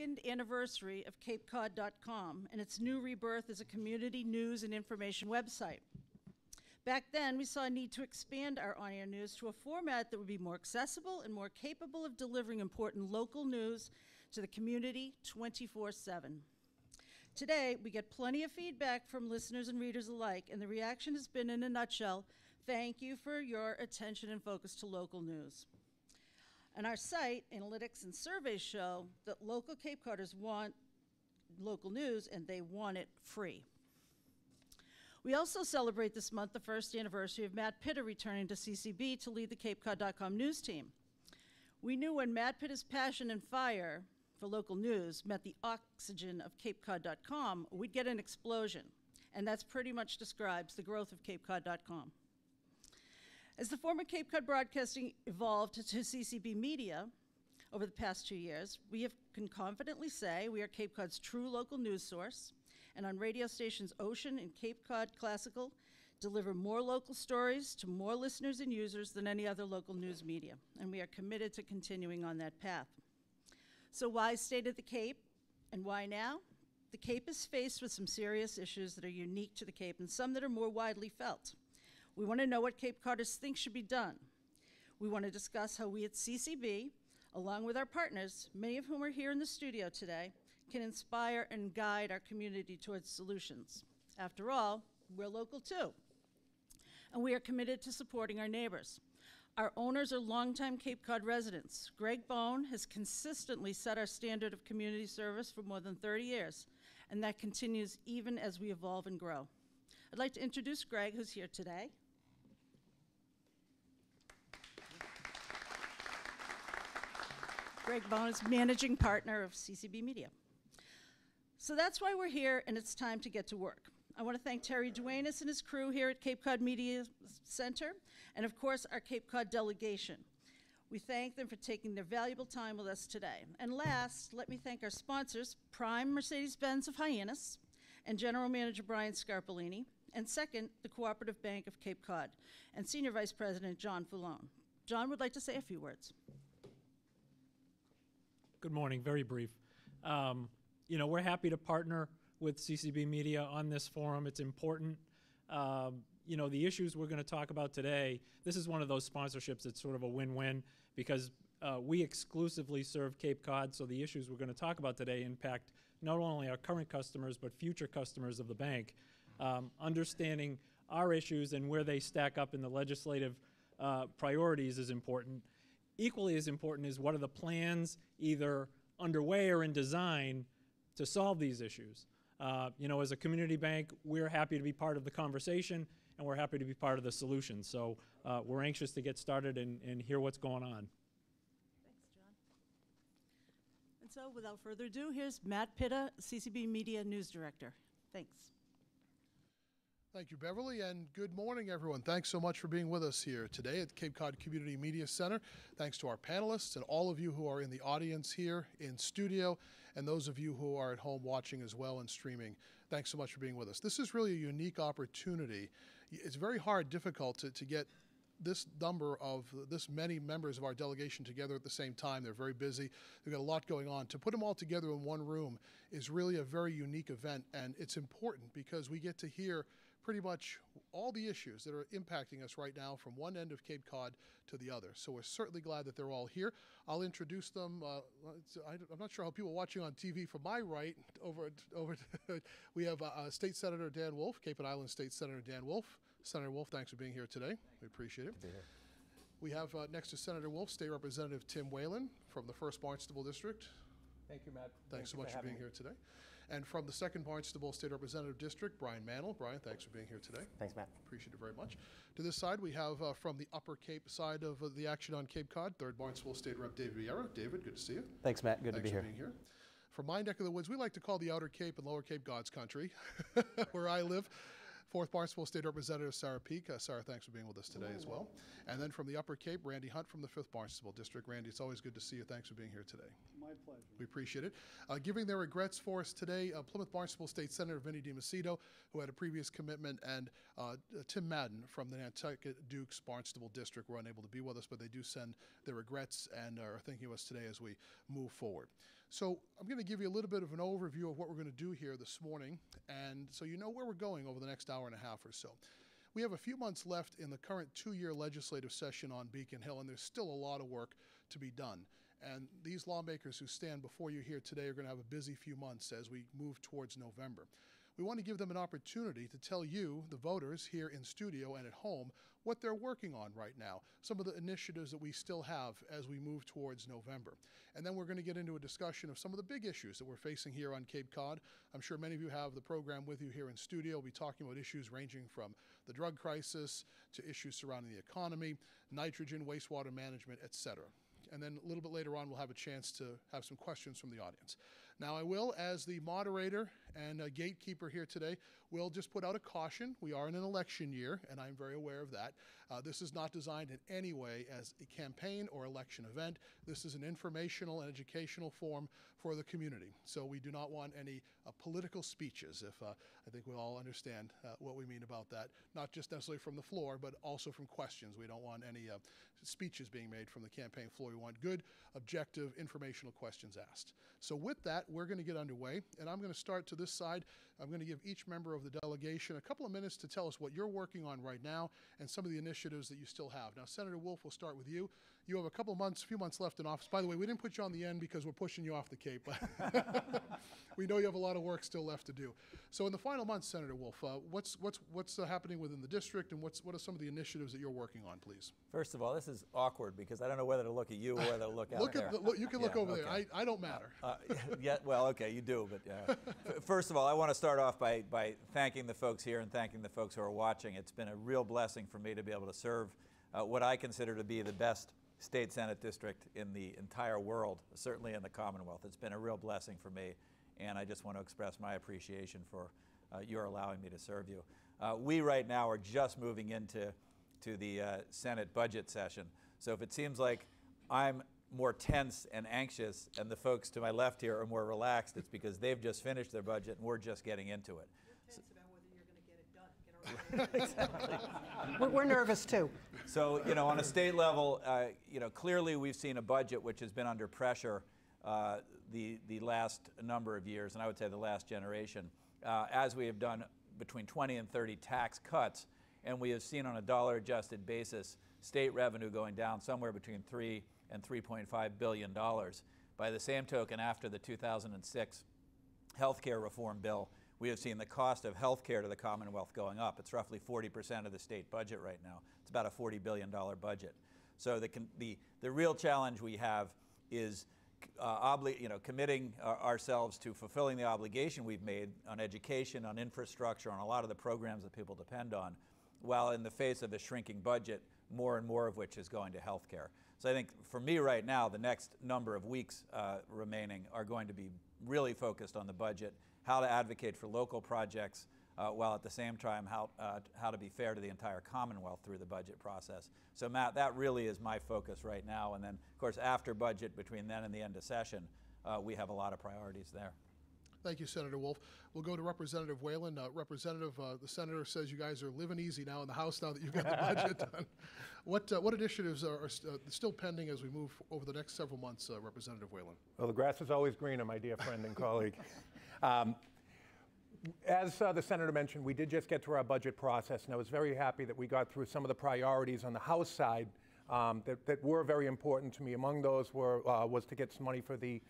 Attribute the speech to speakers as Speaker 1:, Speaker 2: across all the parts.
Speaker 1: 2nd anniversary of CapeCod.com and its new rebirth as a community news and information website. Back then, we saw a need to expand our on-air news to a format that would be more accessible and more capable of delivering important local news to the community 24/7. Today, we get plenty of feedback from listeners and readers alike, and the reaction has been, in a nutshell, thank you for your attention and focus to local news. On our site, analytics and surveys show that local Cape Coders want local news, and they want it free. We also celebrate this month the 1st anniversary of Matt Pitta returning to CCB to lead the CapeCod.com news team. We knew when Matt Pitta's passion and fire for local news met the oxygen of CapeCod.com, we'd get an explosion, and that's pretty much describes the growth of CapeCod.com. As the former Cape Cod Broadcasting evolved to CCB Media over the past 2 years, we can confidently say we are Cape Cod's true local news source, and on radio stations Ocean and Cape Cod Classical deliver more local stories to more listeners and users than any other local news media, and we are committed to continuing on that path. So why State of the Cape, and why now? The Cape is faced with some serious issues that are unique to the Cape and some that are more widely felt. We want to know what Cape Coders think should be done. We want to discuss how we at CCB, along with our partners, many of whom are here in the studio today, can inspire and guide our community towards solutions. After all, we're local too, and we are committed to supporting our neighbors. Our owners are longtime Cape Cod residents. Greg Bone has consistently set our standard of community service for more than 30 years, and that continues even as we evolve and grow. I'd like to introduce Greg, who's here today. Greg Bone is managing partner of CCB Media. So that's why we're here, and it's time to get to work. I want to thank Terry Duenas and his crew here at Cape Cod Media Center, and of course, our Cape Cod delegation. We thank them for taking their valuable time with us today. And last, let me thank our sponsors, Prime Mercedes-Benz of Hyannis, and General Manager Brian Scarpolini, and second, the Cooperative Bank of Cape Cod, and Senior Vice President John Foulon. John would like to say a few words.
Speaker 2: Good morning, very brief. We're happy to partner with CCB Media on this forum. It's important. The issues we're going to talk about today, this is one of those sponsorships that's sort of a win-win because we exclusively serve Cape Cod, so the issues we're going to talk about today impact not only our current customers, but future customers of the bank. Understanding our issues and where they stack up in the legislative priorities is important. Equally as important is what are the plans either underway or in design to solve these issues. As a community bank, we're happy to be part of the conversation and we're happy to be part of the solution. So we're anxious to get started and hear what's going on.
Speaker 1: Thanks, John. And so without further ado, here's Matt Pitta, CCB Media News Director. Thanks.
Speaker 3: Thank you, Beverly, and good morning, everyone. Thanks so much for being with us here today at Cape Cod Community Media Center. Thanks to our panelists and all of you who are in the audience here in studio, and those of you who are at home watching as well and streaming. Thanks so much for being with us. This is really a unique opportunity. It's very difficult to get this many members of our delegation together at the same time. They're very busy. They've got a lot going on. To put them all together in one room is really a very unique event, and it's important because we get to hear pretty much all the issues that are impacting us right now from one end of Cape Cod to the other. So we're certainly glad that they're all here. I'll introduce them. I'm not sure how people watching on TV from my right we have State Senator Dan Wolf, Cape and Island State Senator Dan Wolf. Senator Wolf, thanks for being here today. We appreciate it. We have next to Senator Wolf, State Representative Tim Whalen from the 1st Barnstable District.
Speaker 4: Thank you, Matt.
Speaker 3: Thanks so much for being here today. And from the 2nd Barnstable State Representative District, Brian Mantle. Brian, thanks for being here today.
Speaker 4: Thanks, Matt.
Speaker 3: Appreciate it very much. To this side, we have from the Upper Cape side of the action on Cape Cod, 3rd Barnstable State Rep David Vieira. David, good to see you.
Speaker 4: Thanks, Matt. Good to be here.
Speaker 3: Thanks for being here. From my neck of the woods, we like to call the Outer Cape and Lower Cape God's country, where I live. 4th Barnstable State Representative Sarah Peak. Sarah, thanks for being with us today as well. And then from the Upper Cape, Randy Hunt from the 5th Barnstable District. Randy, it's always good to see you. Thanks for being here today.
Speaker 5: My pleasure.
Speaker 3: We appreciate it. Giving their regrets for us today, Plymouth Barnstable State Senator Vinnie DiMacedo, who had a previous commitment, and Tim Madden from the Nantucket Dukes Barnstable District were unable to be with us, but they do send their regrets and are thinking of us today as we move forward. So I'm going to give you a little bit of an overview of what we're going to do here this morning, and so you know where we're going over the next hour and a half or so. We have a few months left in the current 2-year legislative session on Beacon Hill, and there's still a lot of work to be done. And these lawmakers who stand before you here today are going to have a busy few months as we move towards November. We want to give them an opportunity to tell you, the voters here in studio and at home, what they're working on right now, some of the initiatives that we still have as we move towards November. And then we're going to get into a discussion of some of the big issues that we're facing here on Cape Cod. I'm sure many of you have the program with you here in studio. We'll be talking about issues ranging from the drug crisis to issues surrounding the economy, nitrogen, wastewater management, etc. And then a little bit later on, we'll have a chance to have some questions from the audience. Now, I will, as the moderator and gatekeeper here today, will just put out a caution. We are in an election year, and I'm very aware of that. This is not designed in any way as a campaign or election event. This is an informational and educational forum for the community. So we do not want any political speeches, if I think we all understand what we mean about that. Not just necessarily from the floor, but also from questions. We don't want any speeches being made from the campaign floor. We want good, objective, informational questions asked. So with that, we're going to get underway, and I'm going to start to this side. I'm going to give each member of the delegation a couple of minutes to tell us what you're working on right now and some of the initiatives that you still have. Now, Senator Wolf, we'll start with you. You have a few months left in office. By the way, we didn't put you on the end because we're pushing you off the Cape. We know you have a lot of work still left to do. So in the final months, Senator Wolf, what's happening within the district, and what are some of the initiatives that you're working on, please?
Speaker 5: First of all, this is awkward because I don't know whether to look at you or whether to look out there.
Speaker 3: You can look over there. I don't matter.
Speaker 5: Yeah, well, okay, you do. But first of all, I want to start off by thanking the folks here and thanking the folks who are watching. It's been a real blessing for me to be able to serve what I consider to be the best state Senate district in the entire world, certainly in the Commonwealth. It's been a real blessing for me, and I just want to express my appreciation for your allowing me to serve you. We right now are just moving into the Senate budget session. So if it seems like I'm more tense and anxious and the folks to my left here are more relaxed, it's because they've just finished their budget and we're just getting into it.
Speaker 1: You're tense about whether you're going to get it done.
Speaker 5: Exactly.
Speaker 6: We're nervous too.
Speaker 5: So, on a state level, clearly we've seen a budget which has been under pressure the last number of years, and I would say the last generation, as we have done between 20 and 30 tax cuts, and we have seen on a dollar-adjusted basis state revenue going down somewhere between $3 and $3.5 billion. By the same token, after the 2006 health care reform bill, we have seen the cost of health care to the Commonwealth going up. It's roughly 40% of the state budget right now. It's about a $40 billion budget. So the real challenge we have is committing ourselves to fulfilling the obligation we've made on education, on infrastructure, on a lot of the programs that people depend on, while in the face of a shrinking budget, more and more of which is going to health care. So I think for me right now, the next number of weeks remaining are going to be really focused on the budget, how to advocate for local projects, while at the same time how to be fair to the entire Commonwealth through the budget process. So Matt, that really is my focus right now. And then, of course, after budget, between then and the end of session, we have a lot of priorities there.
Speaker 3: Thank you, Senator Wolf. We'll go to Representative Whalen. Representative, the senator says you guys are living easy now in the House now that you've got the budget done. What initiatives are still pending as we move over the next several months, Representative Whalen?
Speaker 4: Well, the grass is always greener, my dear friend and colleague. As the senator mentioned, we did just get through our budget process, and I was very happy that we got through some of the priorities on the House side that were very important to me. Among those was to get some money for the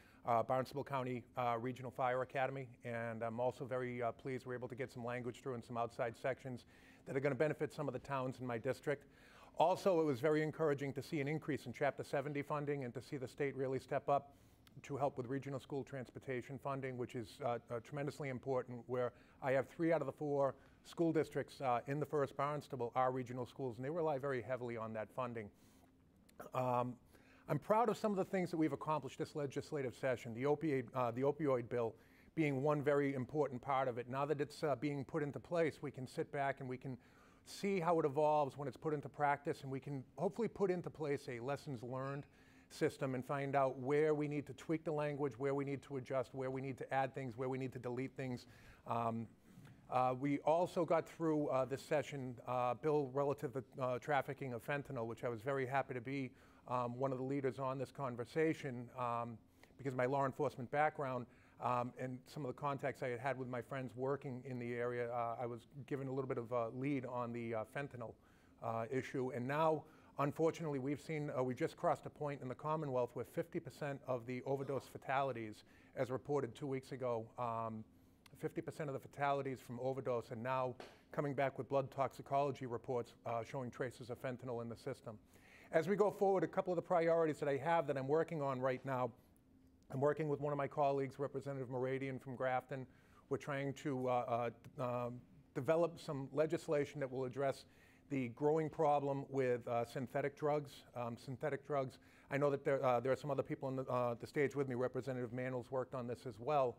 Speaker 4: Barnstable County Regional Fire Academy, and I'm also very pleased we're able to get some language through in some outside sections that are going to benefit some of the towns in my district. Also, it was very encouraging to see an increase in Chapter 70 funding and to see the state really step up to help with regional school transportation funding, which is tremendously important, where I have 3 out of the 4 school districts in the First Barnstable are regional schools, and they rely very heavily on that funding. I'm proud of some of the things that we've accomplished this legislative session, the opioid bill being one very important part of it. Now that it's being put into place, we can sit back and we can see how it evolves when it's put into practice, and we can hopefully put into place a lessons learned system and find out where we need to tweak the language, where we need to adjust, where we need to add things, where we need to delete things. We also got through this session bill relative to trafficking of fentanyl, which I was very happy to be one of the leaders on this conversation, because of my law enforcement background and some of the contacts I had had with my friends working in the area, I was given a little bit of a lead on the fentanyl issue. And now, unfortunately, we've just crossed a point in the Commonwealth where 50% of the overdose fatalities, as reported 2 weeks ago, 50% of the fatalities from overdose are now coming back with blood toxicology reports showing traces of fentanyl in the system. As we go forward, a couple of the priorities that I have that I'm working on right now, I'm working with one of my colleagues, Representative Moradian from Grafton. We're trying to develop some legislation that will address the growing problem with synthetic drugs. I know that there are some other people on the stage with me. Representative Mandel's worked on this as well.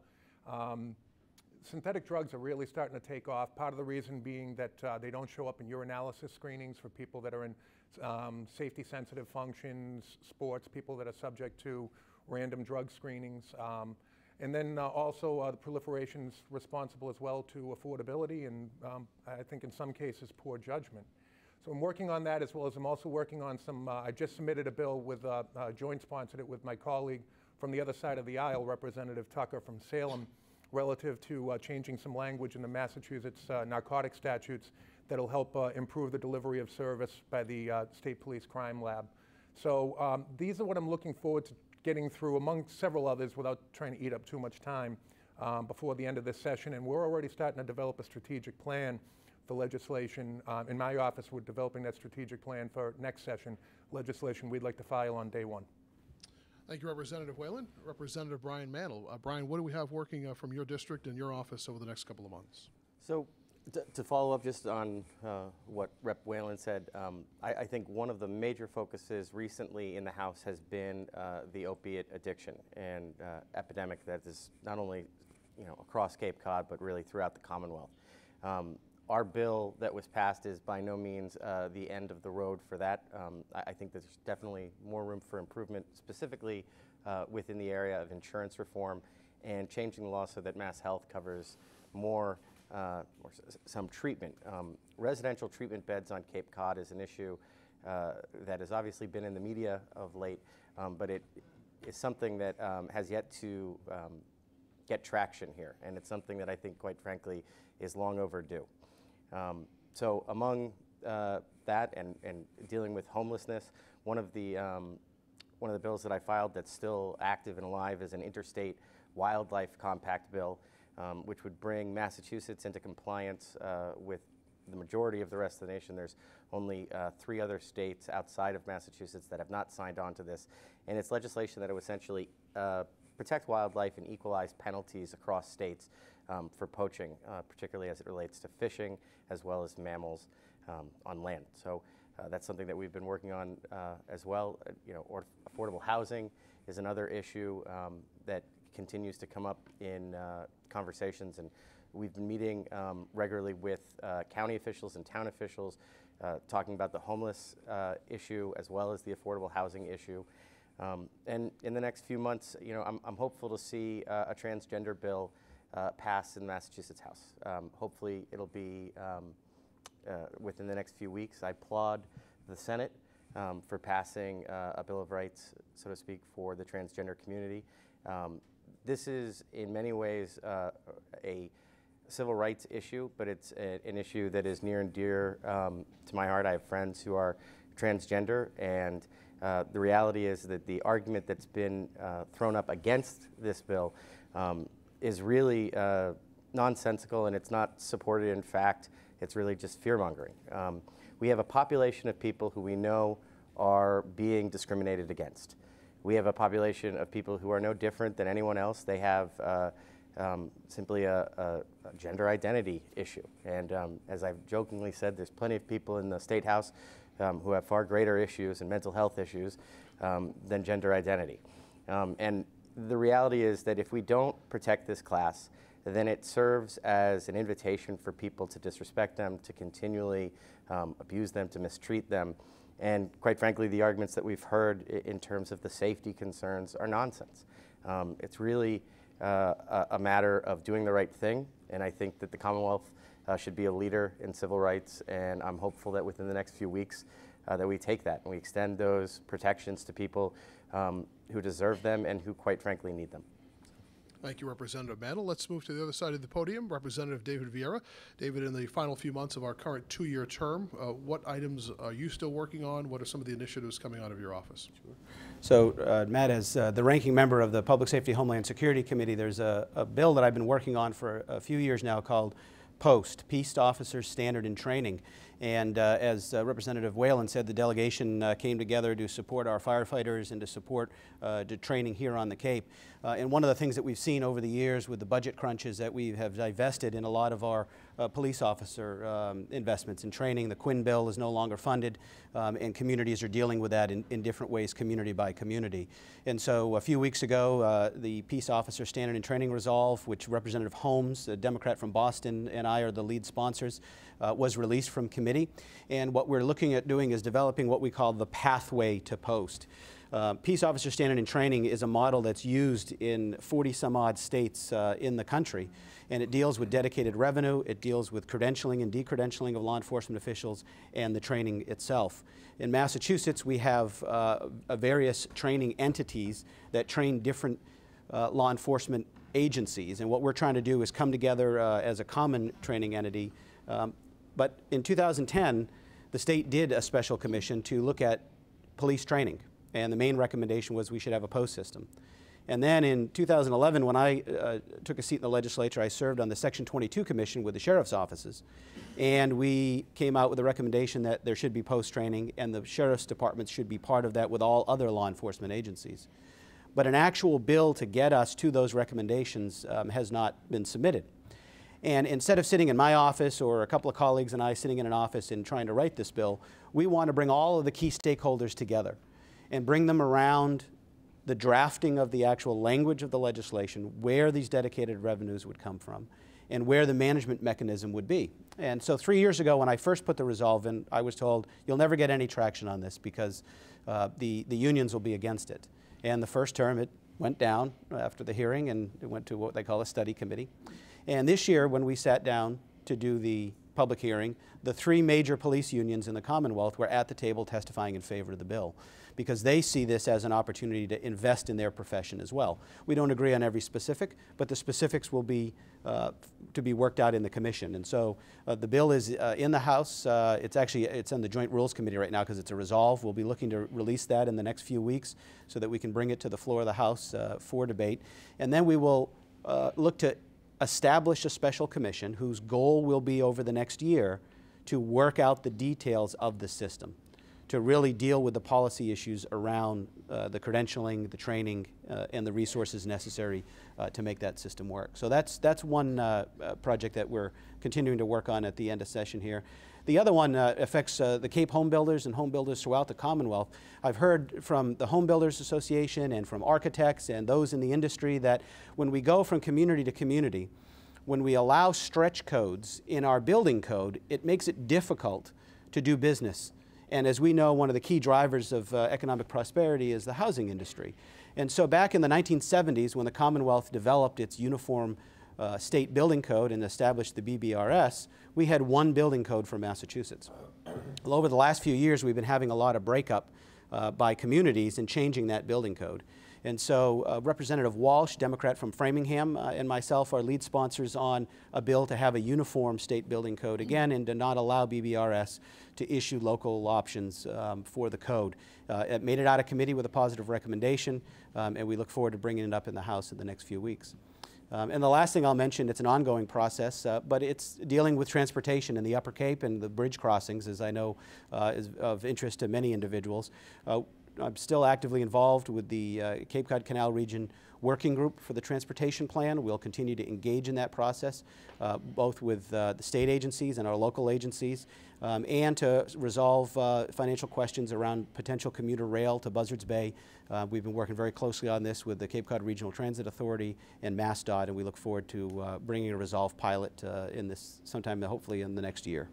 Speaker 4: Synthetic drugs are really starting to take off. Part of the reason being that they don't show up in urinalysis screenings for people that are in safety-sensitive functions, sports, people that are subject to random drug screenings. And then also the proliferation is responsible as well to affordability and I think in some cases poor judgment. So I'm working on that, as well as I'm also working on some, I just submitted a bill with, joint sponsored it with my colleague from the other side of the aisle, Representative Tucker from Salem, relative to changing some language in the Massachusetts narcotic statutes that'll help improve the delivery of service by the State Police Crime Lab. So these are what I'm looking forward to getting through, among several others, without trying to eat up too much time before the end of this session. And we're already starting to develop a strategic plan for legislation. In my office, we're developing that strategic plan for next session, legislation we'd like to file on day one.
Speaker 3: Thank you, Representative Whalen. Representative Brian Mandel. Brian, what do we have working from your district and your office over the next couple of months?
Speaker 6: So to follow up just on what Rep. Whalen said, I think one of the major focuses recently in the House has been the opiate addiction and epidemic that is not only across Cape Cod, but really throughout the Commonwealth. Our bill that was passed is by no means the end of the road for that. I think there's definitely more room for improvement, specifically within the area of insurance reform and changing the law so that Mass Health covers more or some treatment. Residential treatment beds on Cape Cod is an issue that has obviously been in the media of late, but it is something that has yet to get traction here, and it's something that I think, quite frankly, is long overdue. So among that and dealing with homelessness, one of the bills that I filed that's still active and alive is an interstate wildlife compact bill, which would bring Massachusetts into compliance with the majority of the rest of the nation. There's only 3 other states outside of Massachusetts that have not signed on to this, and it's legislation that would essentially protect wildlife and equalize penalties across states for poaching, particularly as it relates to fishing as well as mammals on land. So that's something that we've been working on as well. Affordable housing is another issue that continues to come up in conversations, and we've been meeting regularly with county officials and town officials talking about the homeless issue as well as the affordable housing issue. And in the next few months, I'm hopeful to see a transgender bill passed in the Massachusetts House. Hopefully it'll be within the next few weeks. I applaud the Senate for passing a Bill of Rights, so to speak, for the transgender community. This is in many ways a civil rights issue, but it's an issue that is near and dear to my heart. I have friends who are transgender, and the reality is that the argument that's been thrown up against this bill is really nonsensical, and it's not supported in fact. It's really just fear-mongering. We have a population of people who we know are being discriminated against. We have a population of people who are no different than anyone else. They have simply a gender identity issue. And as I've jokingly said, there's plenty of people in the State House who have far greater issues and mental health issues than gender identity. And the reality is that if we don't protect this class, then it serves as an invitation for people to disrespect them, to continually abuse them, to mistreat them. And quite frankly, the arguments that we've heard in terms of the safety concerns are nonsense. It's really a matter of doing the right thing, and I think that the Commonwealth should be a leader in civil rights, and I'm hopeful that within the next few weeks that we take that and we extend those protections to people who deserve them and who, quite frankly, need them.
Speaker 3: Thank you, Representative Mantle. Let's move to the other side of the podium. Representative David Vieira. David, in the final few months of our current 2-year term, what items are you still working on? What are some of the initiatives coming out of your office?
Speaker 7: Sure. So, Matt, as the ranking member of the Public Safety Homeland Security Committee, there's a bill that I've been working on for a few years now called POST, Peace Officers Standard and Training. And as Representative Whalen said, the delegation came together to support our firefighters and to support the training here on the Cape. And one of the things that we've seen over the years with the budget crunch is that we have divested in a lot of our police officer investments in training. The Quinn bill is no longer funded, and communities are dealing with that in different ways, community by community. And so a few weeks ago, the Peace Officer Standard and Training Resolve, which Representative Holmes, a Democrat from Boston, and I are the lead sponsors, was released from committee. And what we're looking at doing is developing what we call the pathway to POST. Peace Officer Standard and Training is a model that's used in 40-some-odd states in the country, and it deals with dedicated revenue, it deals with credentialing and decredentialing of law enforcement officials, and the training itself. In Massachusetts, we have various training entities that train different law enforcement agencies, and what we're trying to do is come together as a common training entity. But in 2010, the state did a special commission to look at police training. And the main recommendation was we should have a POST system. And then in 2011, when I took a seat in the legislature, I served on the Section 22 Commission with the sheriff's offices. And we came out with a recommendation that there should be POST training, and the sheriff's departments should be part of that with all other law enforcement agencies. But an actual bill to get us to those recommendations has not been submitted. And instead of sitting in my office or a couple of colleagues and I sitting in an office and trying to write this bill, we want to bring all of the key stakeholders together and bring them around the drafting of the actual language of the legislation, where these dedicated revenues would come from, and where the management mechanism would be. And so 3 years ago, when I first put the resolve in, I was told, you'll never get any traction on this because the unions will be against it. And the first term, it went down after the hearing, and it went to what they call a study committee. And this year, when we sat down to do the public hearing, the 3 major police unions in the Commonwealth were at the table testifying in favor of the bill, because they see this as an opportunity to invest in their profession as well. We don't agree on every specific, but the specifics will be to be worked out in the commission. And so the bill is in the House. It's in the Joint Rules Committee right now because it's a resolve. We'll be looking to release that in the next few weeks so that we can bring it to the floor of the House for debate. And then we will look to establish a special commission whose goal will be over the next year to work out the details of the system, to really deal with the policy issues around the credentialing, the training, and the resources necessary to make that system work. So that's one project that we're continuing to work on at the end of session here. The other one affects the Cape home builders and home builders throughout the Commonwealth. I've heard from the Home Builders Association and from architects and those in the industry that when we go from community to community, when we allow stretch codes in our building code, it makes it difficult to do business. And as we know, one of the key drivers of economic prosperity is the housing industry. And so back in the 1970s, when the Commonwealth developed its uniform state building code and established the BBRS, we had one building code for Massachusetts. Well, over the last few years, we've been having a lot of breakup by communities in changing that building code. And so Representative Walsh, Democrat from Framingham, and myself are lead sponsors on a bill to have a uniform state building code again and to not allow BBRS to issue local options for the code. It made it out of committee with a positive recommendation, and we look forward to bringing it up in the House in the next few weeks. And the last thing I'll mention, it's an ongoing process, but it's dealing with transportation in the Upper Cape and the bridge crossings, as I know is of interest to many individuals. I'm still actively involved with the Cape Cod Canal Region Working Group for the Transportation Plan. We'll continue to engage in that process, both with the state agencies and our local agencies, and to resolve financial questions around potential commuter rail to Buzzards Bay. We've been working very closely on this with the Cape Cod Regional Transit Authority and MassDOT, and we look forward to bringing a resolve pilot in this sometime, hopefully, in the next year.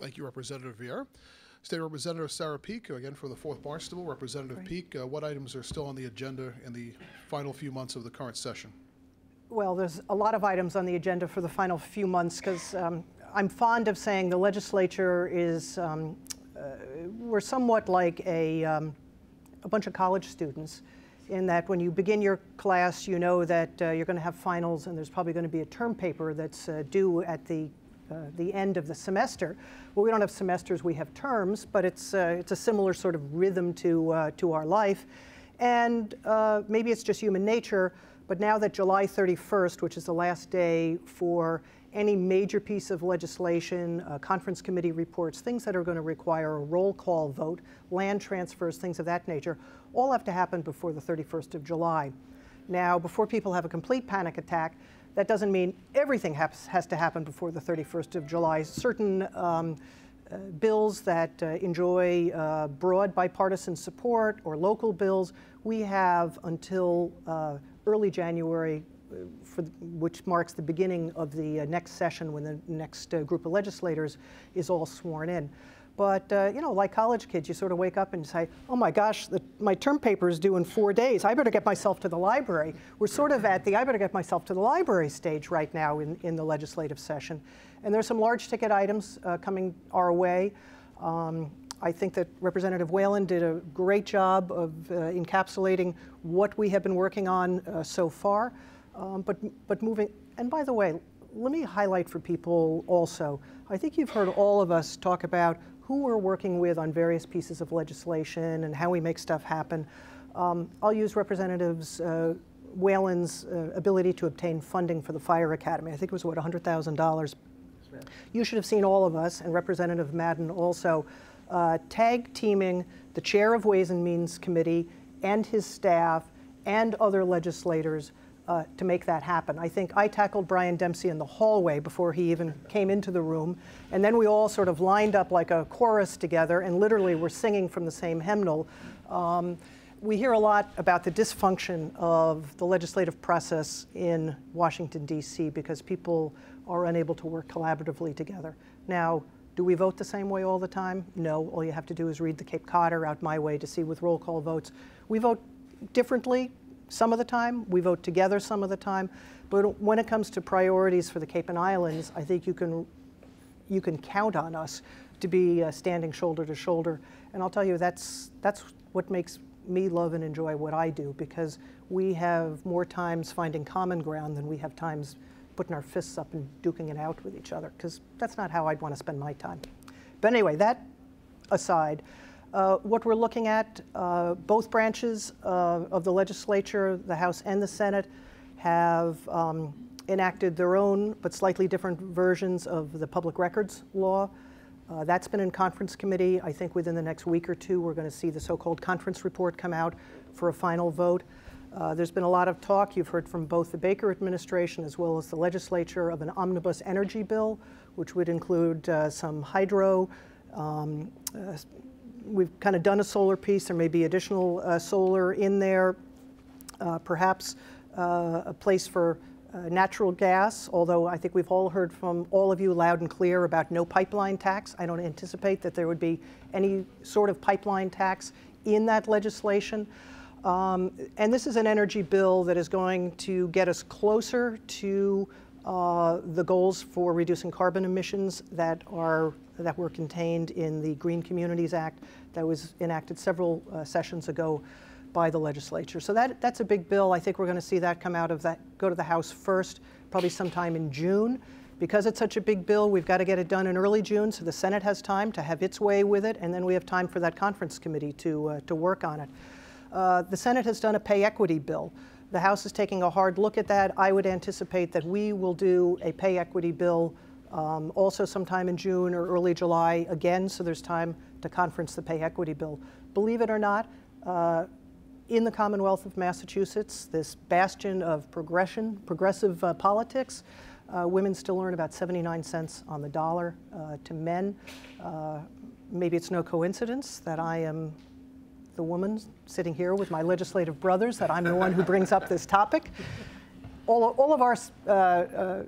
Speaker 3: Thank you, Representative Vieira. State Representative Sarah Peak, again for the 4th Barnstable. Representative Peak, what items are still on the agenda in the final few months of the current session?
Speaker 8: Well, there's a lot of items on the agenda for the final few months because I'm fond of saying the legislature is, we're somewhat like a a bunch of college students, in that when you begin your class, you know that you're going to have finals, and there's probably going to be a term paper that's due at the end of the semester. Well, we don't have semesters, we have terms, but it's a similar sort of rhythm to our life. And maybe it's just human nature, but now that July 31st, which is the last day for any major piece of legislation, conference committee reports, things that are going to require a roll call vote, land transfers, things of that nature, all have to happen before the 31st of July. Now, before people have a complete panic attack, that doesn't mean everything has to happen before the 31st of July. Certain bills that enjoy broad bipartisan support, or local bills, we have until early January, which marks the beginning of the next session, when the next group of legislators is all sworn in. But, you know, like college kids, you sort of wake up and say, oh my gosh, my term paper is due in 4 days. I better get myself to the library. We're sort of at the I better get myself to the library stage right now in the legislative session. And there's some large ticket items coming our way. I think that Representative Whalen did a great job of encapsulating what we have been working on so far. But moving, and by the way, let me highlight for people also, I think you've heard all of us talk about who we're working with on various pieces of legislation and how we make stuff happen. I'll use Representatives Whalen's ability to obtain funding for the Fire Academy. I think it was, what, $100,000. You should have seen all of us, and Representative Madden also, tag teaming the chair of Ways and Means Committee and his staff and other legislators to make that happen. I think I tackled Brian Dempsey in the hallway before he even came into the room, and then we all sort of lined up like a chorus together and literally were singing from the same hymnal. We hear a lot about the dysfunction of the legislative process in Washington, D.C. because people are unable to work collaboratively together. Now, do we vote the same way all the time? No. All you have to do is read the Cape Codder out my way to see with roll call votes. We vote differently some of the time. We vote together some of the time. But when it comes to priorities for the Cape and Islands, I think you can count on us to be standing shoulder to shoulder. And I'll tell you, that's what makes me love and enjoy what I do, because we have more times finding common ground than we have times putting our fists up and duking it out with each other, because that's not how I'd want to spend my time. But anyway, that aside, what we're looking at, both branches of the legislature, the House and the Senate, have enacted their own but slightly different versions of the public records law. That's been in conference committee. I think within the next week or two, we're going to see the so-called conference report come out for a final vote. There's been a lot of talk, you've heard from both the Baker administration as well as the legislature, of an omnibus energy bill, which would include some hydro. We've kind of done a solar piece. There may be additional solar in there. Perhaps a place for natural gas, although I think we've all heard from all of you loud and clear about no pipeline tax. I don't anticipate that there would be any sort of pipeline tax in that legislation. And this is an energy bill that is going to get us closer to the goals for reducing carbon emissions that were contained in the Green Communities Act that was enacted several sessions ago by the legislature. So that's a big bill. I think we're going to see that come out of that, go to the House first, probably sometime in June. Because it's such a big bill, we've got to get it done in early June so the Senate has time to have its way with it, and then we have time for that conference committee to work on it. The Senate has done a pay equity bill. The House is taking a hard look at that. I would anticipate that we will do a pay equity bill also sometime in June or early July again, so there's time to conference the pay equity bill. Believe it or not, in the Commonwealth of Massachusetts, this bastion of progressive politics, women still earn about 79 cents on the dollar to men. Maybe it's no coincidence that I am the woman sitting here with my legislative brothers, that I'm the one who brings up this topic. All of our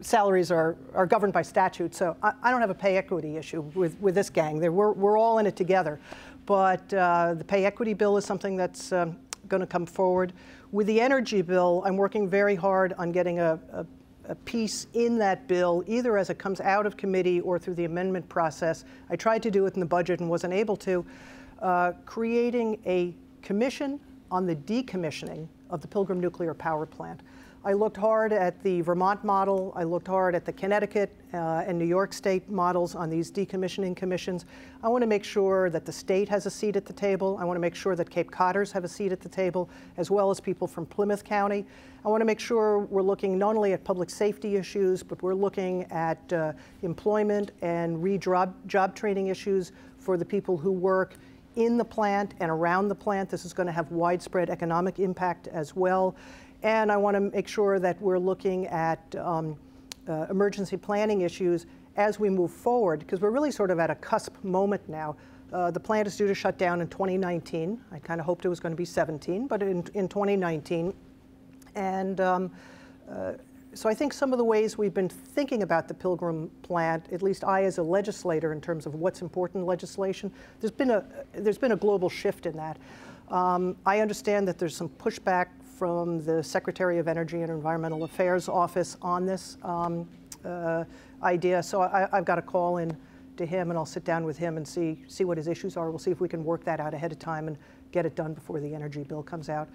Speaker 8: salaries are governed by statute, so I don't have a pay equity issue with this gang. We're all in it together. But the pay equity bill is something that's going to come forward. With the energy bill, I'm working very hard on getting a piece in that bill, either as it comes out of committee or through the amendment process. I tried to do it in the budget and wasn't able to. Creating a commission on the decommissioning of the Pilgrim Nuclear Power Plant. I looked hard at the Vermont model. I looked hard at the Connecticut and New York State models on these decommissioning commissions. I want to make sure that the state has a seat at the table. I want to make sure that Cape Codders have a seat at the table, as well as people from Plymouth County. I want to make sure we're looking not only at public safety issues, but we're looking at employment and job training issues for the people who work in the plant and around the plant. This is going to have widespread economic impact as well. And I want to make sure that we're looking at emergency planning issues as we move forward, because we're really sort of at a cusp moment now. The plant is due to shut down in 2019. I kind of hoped it was going to be 17, but in 2019. And so I think some of the ways we've been thinking about the Pilgrim plant, at least I as a legislator in terms of what's important in legislation, there's been a global shift in that. I understand that there's some pushback from the Secretary of Energy and Environmental Affairs office on this idea. So I've got to call in to him, and I'll sit down with him and see what his issues are. We'll see if we can work that out ahead of time and get it done before the energy bill comes out.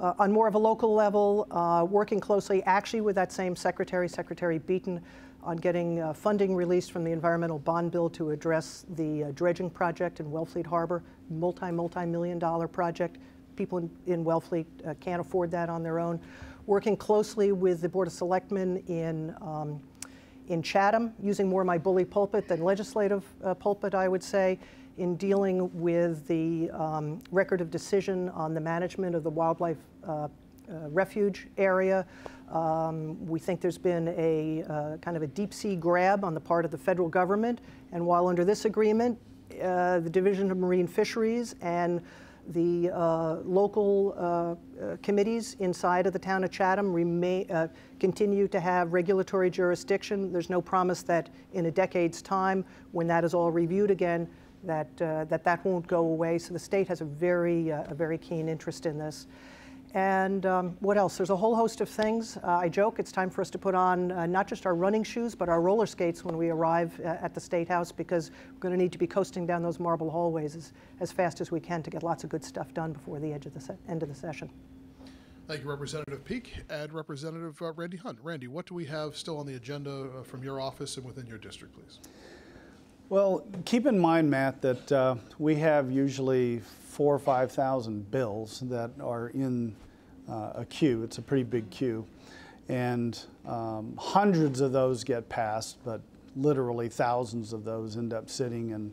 Speaker 8: On more of a local level, working closely actually with that same secretary, Secretary Beaton, on getting funding released from the environmental bond bill to address the dredging project in Wellfleet Harbor, multi-million-dollar project. People in Wellfleet can't afford that on their own. Working closely with the Board of Selectmen in Chatham, using more my bully pulpit than legislative pulpit, I would say, in dealing with the record of decision on the management of the wildlife refuge area. We think there's been a kind of a deep sea grab on the part of the federal government, and while under this agreement, the Division of Marine Fisheries and the local committees inside of the town of Chatham continue to have regulatory jurisdiction. There's no promise that in a decade's time, when that is all reviewed again, that won't go away. So the state has a very keen interest in this. And what else? There's a whole host of things. I joke it's time for us to put on not just our running shoes, but our roller skates when we arrive at the State House, because we're going to need to be coasting down those marble hallways as fast as we can to get lots of good stuff done before the end of the session.
Speaker 3: Thank you, Representative Peak. And Representative Randy Hunt. Randy, what do we have still on the agenda from your office and within your district, please?
Speaker 9: Well, keep in mind, Matt, that we have usually 4,000 or 5,000 bills that are in a queue. It's a pretty big queue. And hundreds of those get passed, but literally thousands of those end up sitting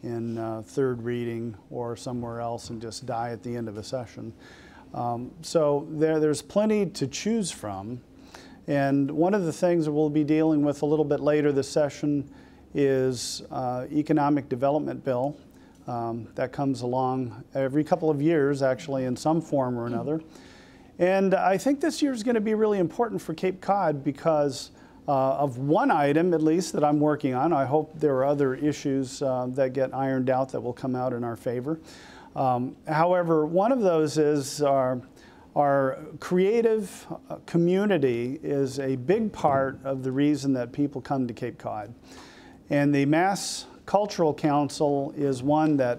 Speaker 9: in third reading or somewhere else and just die at the end of a session. So there's plenty to choose from. And one of the things that we'll be dealing with a little bit later this session is economic development bill. That comes along every couple of years, actually, in some form or another. And I think this year is going to be really important for Cape Cod because of one item, at least, that I'm working on. I hope there are other issues that get ironed out that will come out in our favor. However, one of those is our creative community is a big part of the reason that people come to Cape Cod. And the Mass Cultural Council is one that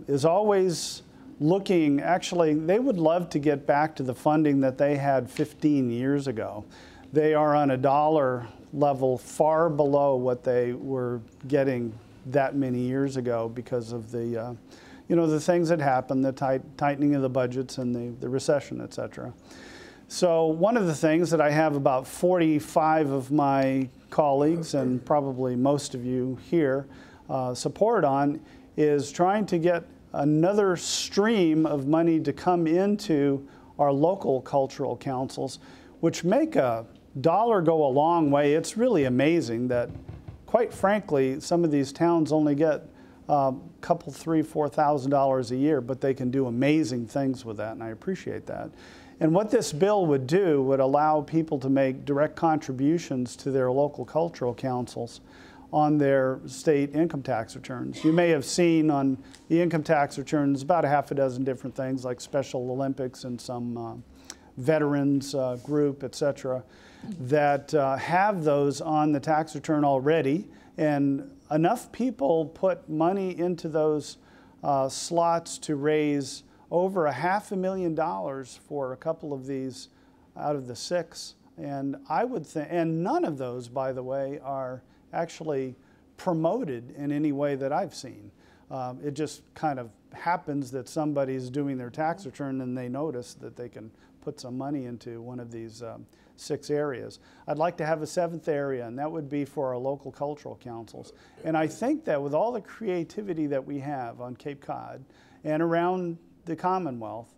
Speaker 9: is always looking, actually, they would love to get back to the funding that they had 15 years ago. They are on a dollar level far below what they were getting that many years ago because of the, the things that happened, the tightening of the budgets and the recession, et cetera. So one of the things that I have about 45 of my colleagues and probably most of you here support on is trying to get another stream of money to come into our local cultural councils, which make a dollar go a long way. It's really amazing that, quite frankly, some of these towns only get a couple, $3,000, $4,000 a year, but they can do amazing things with that, and I appreciate that. And what this bill would do would allow people to make direct contributions to their local cultural councils on their state income tax returns. You may have seen on the income tax returns about a half a dozen different things like Special Olympics and some veterans group, et cetera, that have those on the tax return already. And enough people put money into those slots to raise over $500,000 for a couple of these out of the 6. And I would think, and none of those, by the way, are actually promoted in any way that I've seen. It just kind of happens that somebody's doing their tax return and they notice that they can put some money into one of these 6 areas. I'd like to have a 7th area, and that would be for our local cultural councils. And I think that with all the creativity that we have on Cape Cod and around the Commonwealth,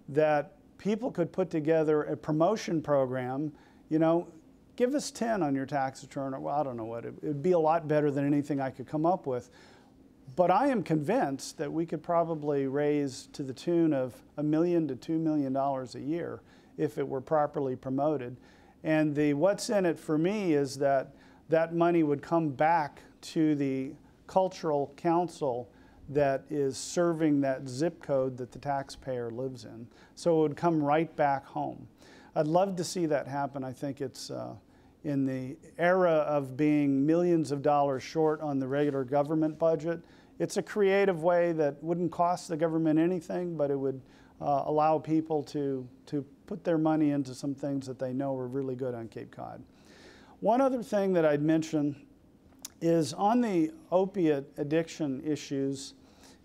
Speaker 9: that people could put together a promotion program. You know, give us 10 on your tax return, or well, I don't know what, it would be a lot better than anything I could come up with. But I am convinced that we could probably raise to the tune of $1 million to $2 million a year if it were properly promoted. And the what's in it for me is that that money would come back to the cultural council that is serving that zip code that the taxpayer lives in. So it would come right back home. I'd love to see that happen. I think it's in the era of being millions of dollars short on the regular government budget. It's a creative way that wouldn't cost the government anything, but it would allow people to put their money into some things that they know are really good on Cape Cod. One other thing that I'd mention is on the opiate addiction issues,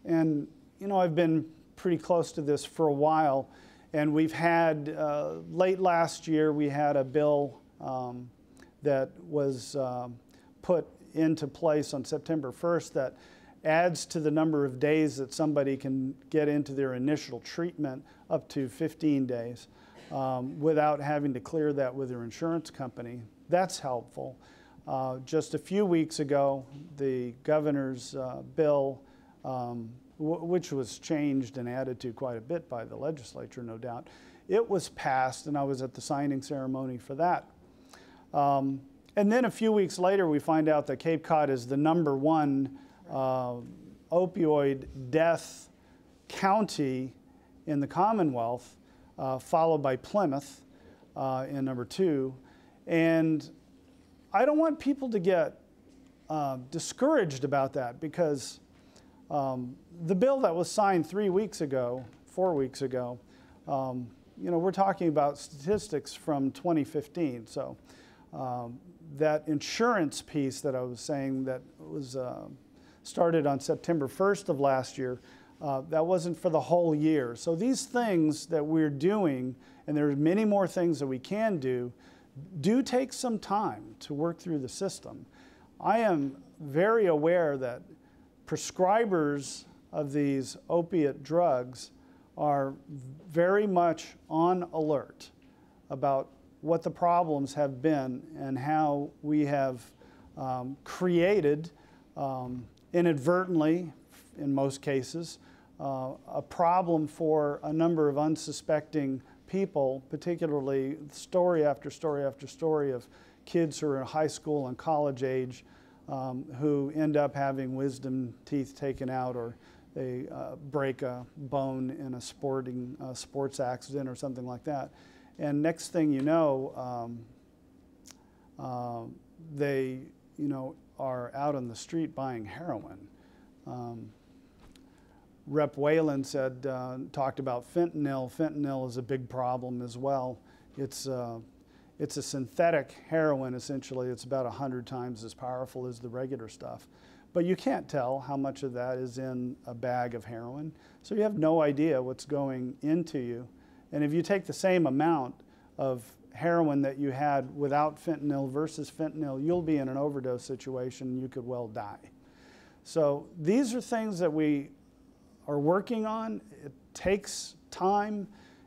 Speaker 9: and you know, I've been pretty close to this for a while, and we've had, late last year, we had a bill that was put into place on September 1st that adds to the number of days that somebody can get into their initial treatment up to 15 days without having to clear that with their insurance company. That's helpful. Just a few weeks ago, the governor's bill, which was changed and added to quite a bit by the legislature, no doubt, it was passed, and I was at the signing ceremony for that. And then a few weeks later, we find out that Cape Cod is the #1 opioid death county in the Commonwealth, followed by Plymouth in #2. And I don't want people to get discouraged about that, because the bill that was signed 4 weeks ago, you know, we're talking about statistics from 2015. So that insurance piece that I was saying that was started on September 1st of last year, that wasn't for the whole year. So these things that we're doing, and there's many more things that we can do take some time to work through the system. I am very aware that prescribers of these opiate drugs are very much on alert about what the problems have been and how we have created, inadvertently, in most cases, a problem for a number of unsuspecting people, particularly story after story after story of kids who are in high school and college age who end up having wisdom teeth taken out, or they break a bone in a sports accident or something like that. And next thing you know, they are out on the street buying heroin. Rep. Whalen said, talked about fentanyl. Fentanyl is a big problem as well. It's a synthetic heroin, essentially. It's about 100 times as powerful as the regular stuff. But you can't tell how much of that is in a bag of heroin. So you have no idea what's going into you. And if you take the same amount of heroin that you had without fentanyl versus fentanyl, you'll be in an overdose situation and you could well die. So these are things that we are working on. It takes time,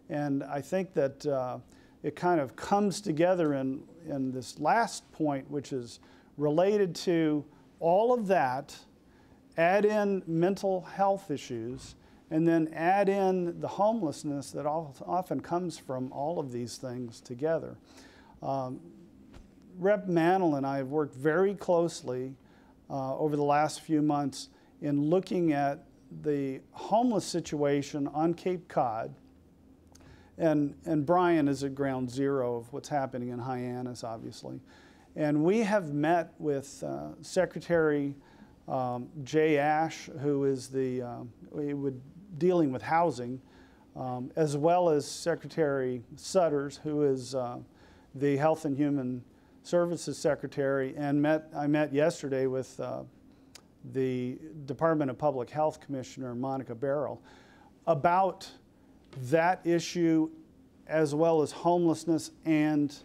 Speaker 9: and I think that it kind of comes together in this last point, which is related to all of that, add in mental health issues, and then add in the homelessness that often comes from all of these things together. Rep. Mantle and I have worked very closely over the last few months in looking at the homeless situation on Cape Cod. And Brian is at ground zero of what's happening in Hyannis, obviously. And we have met with Secretary Jay Ash, who is dealing with housing as well as Secretary Sutters, who is the Health and Human Services Secretary, and I met yesterday with the Department of Public Health Commissioner, Monica Barrow, about that issue as well as homelessness and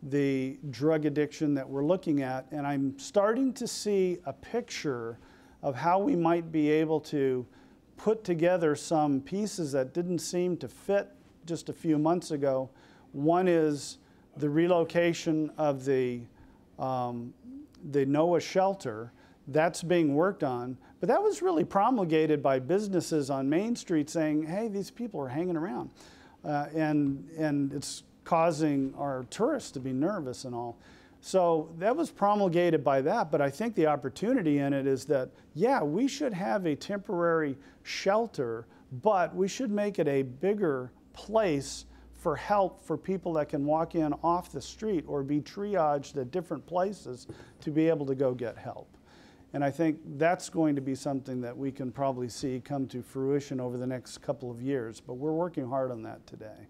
Speaker 9: the drug addiction that we're looking at. And I'm starting to see a picture of how we might be able to put together some pieces that didn't seem to fit just a few months ago. One is the relocation of the NOAA shelter. That's being worked on, but that was really promulgated by businesses on Main Street saying, hey, these people are hanging around. And it's causing our tourists to be nervous and all. So that was promulgated by that, but I think the opportunity in it is that, yeah, we should have a temporary shelter, but we should make it a bigger place for help for people that can walk in off the street or be triaged at different places to be able to go get help. And I think that's going to be something that we can probably see come to fruition over the next couple of years, but we're working hard on that today.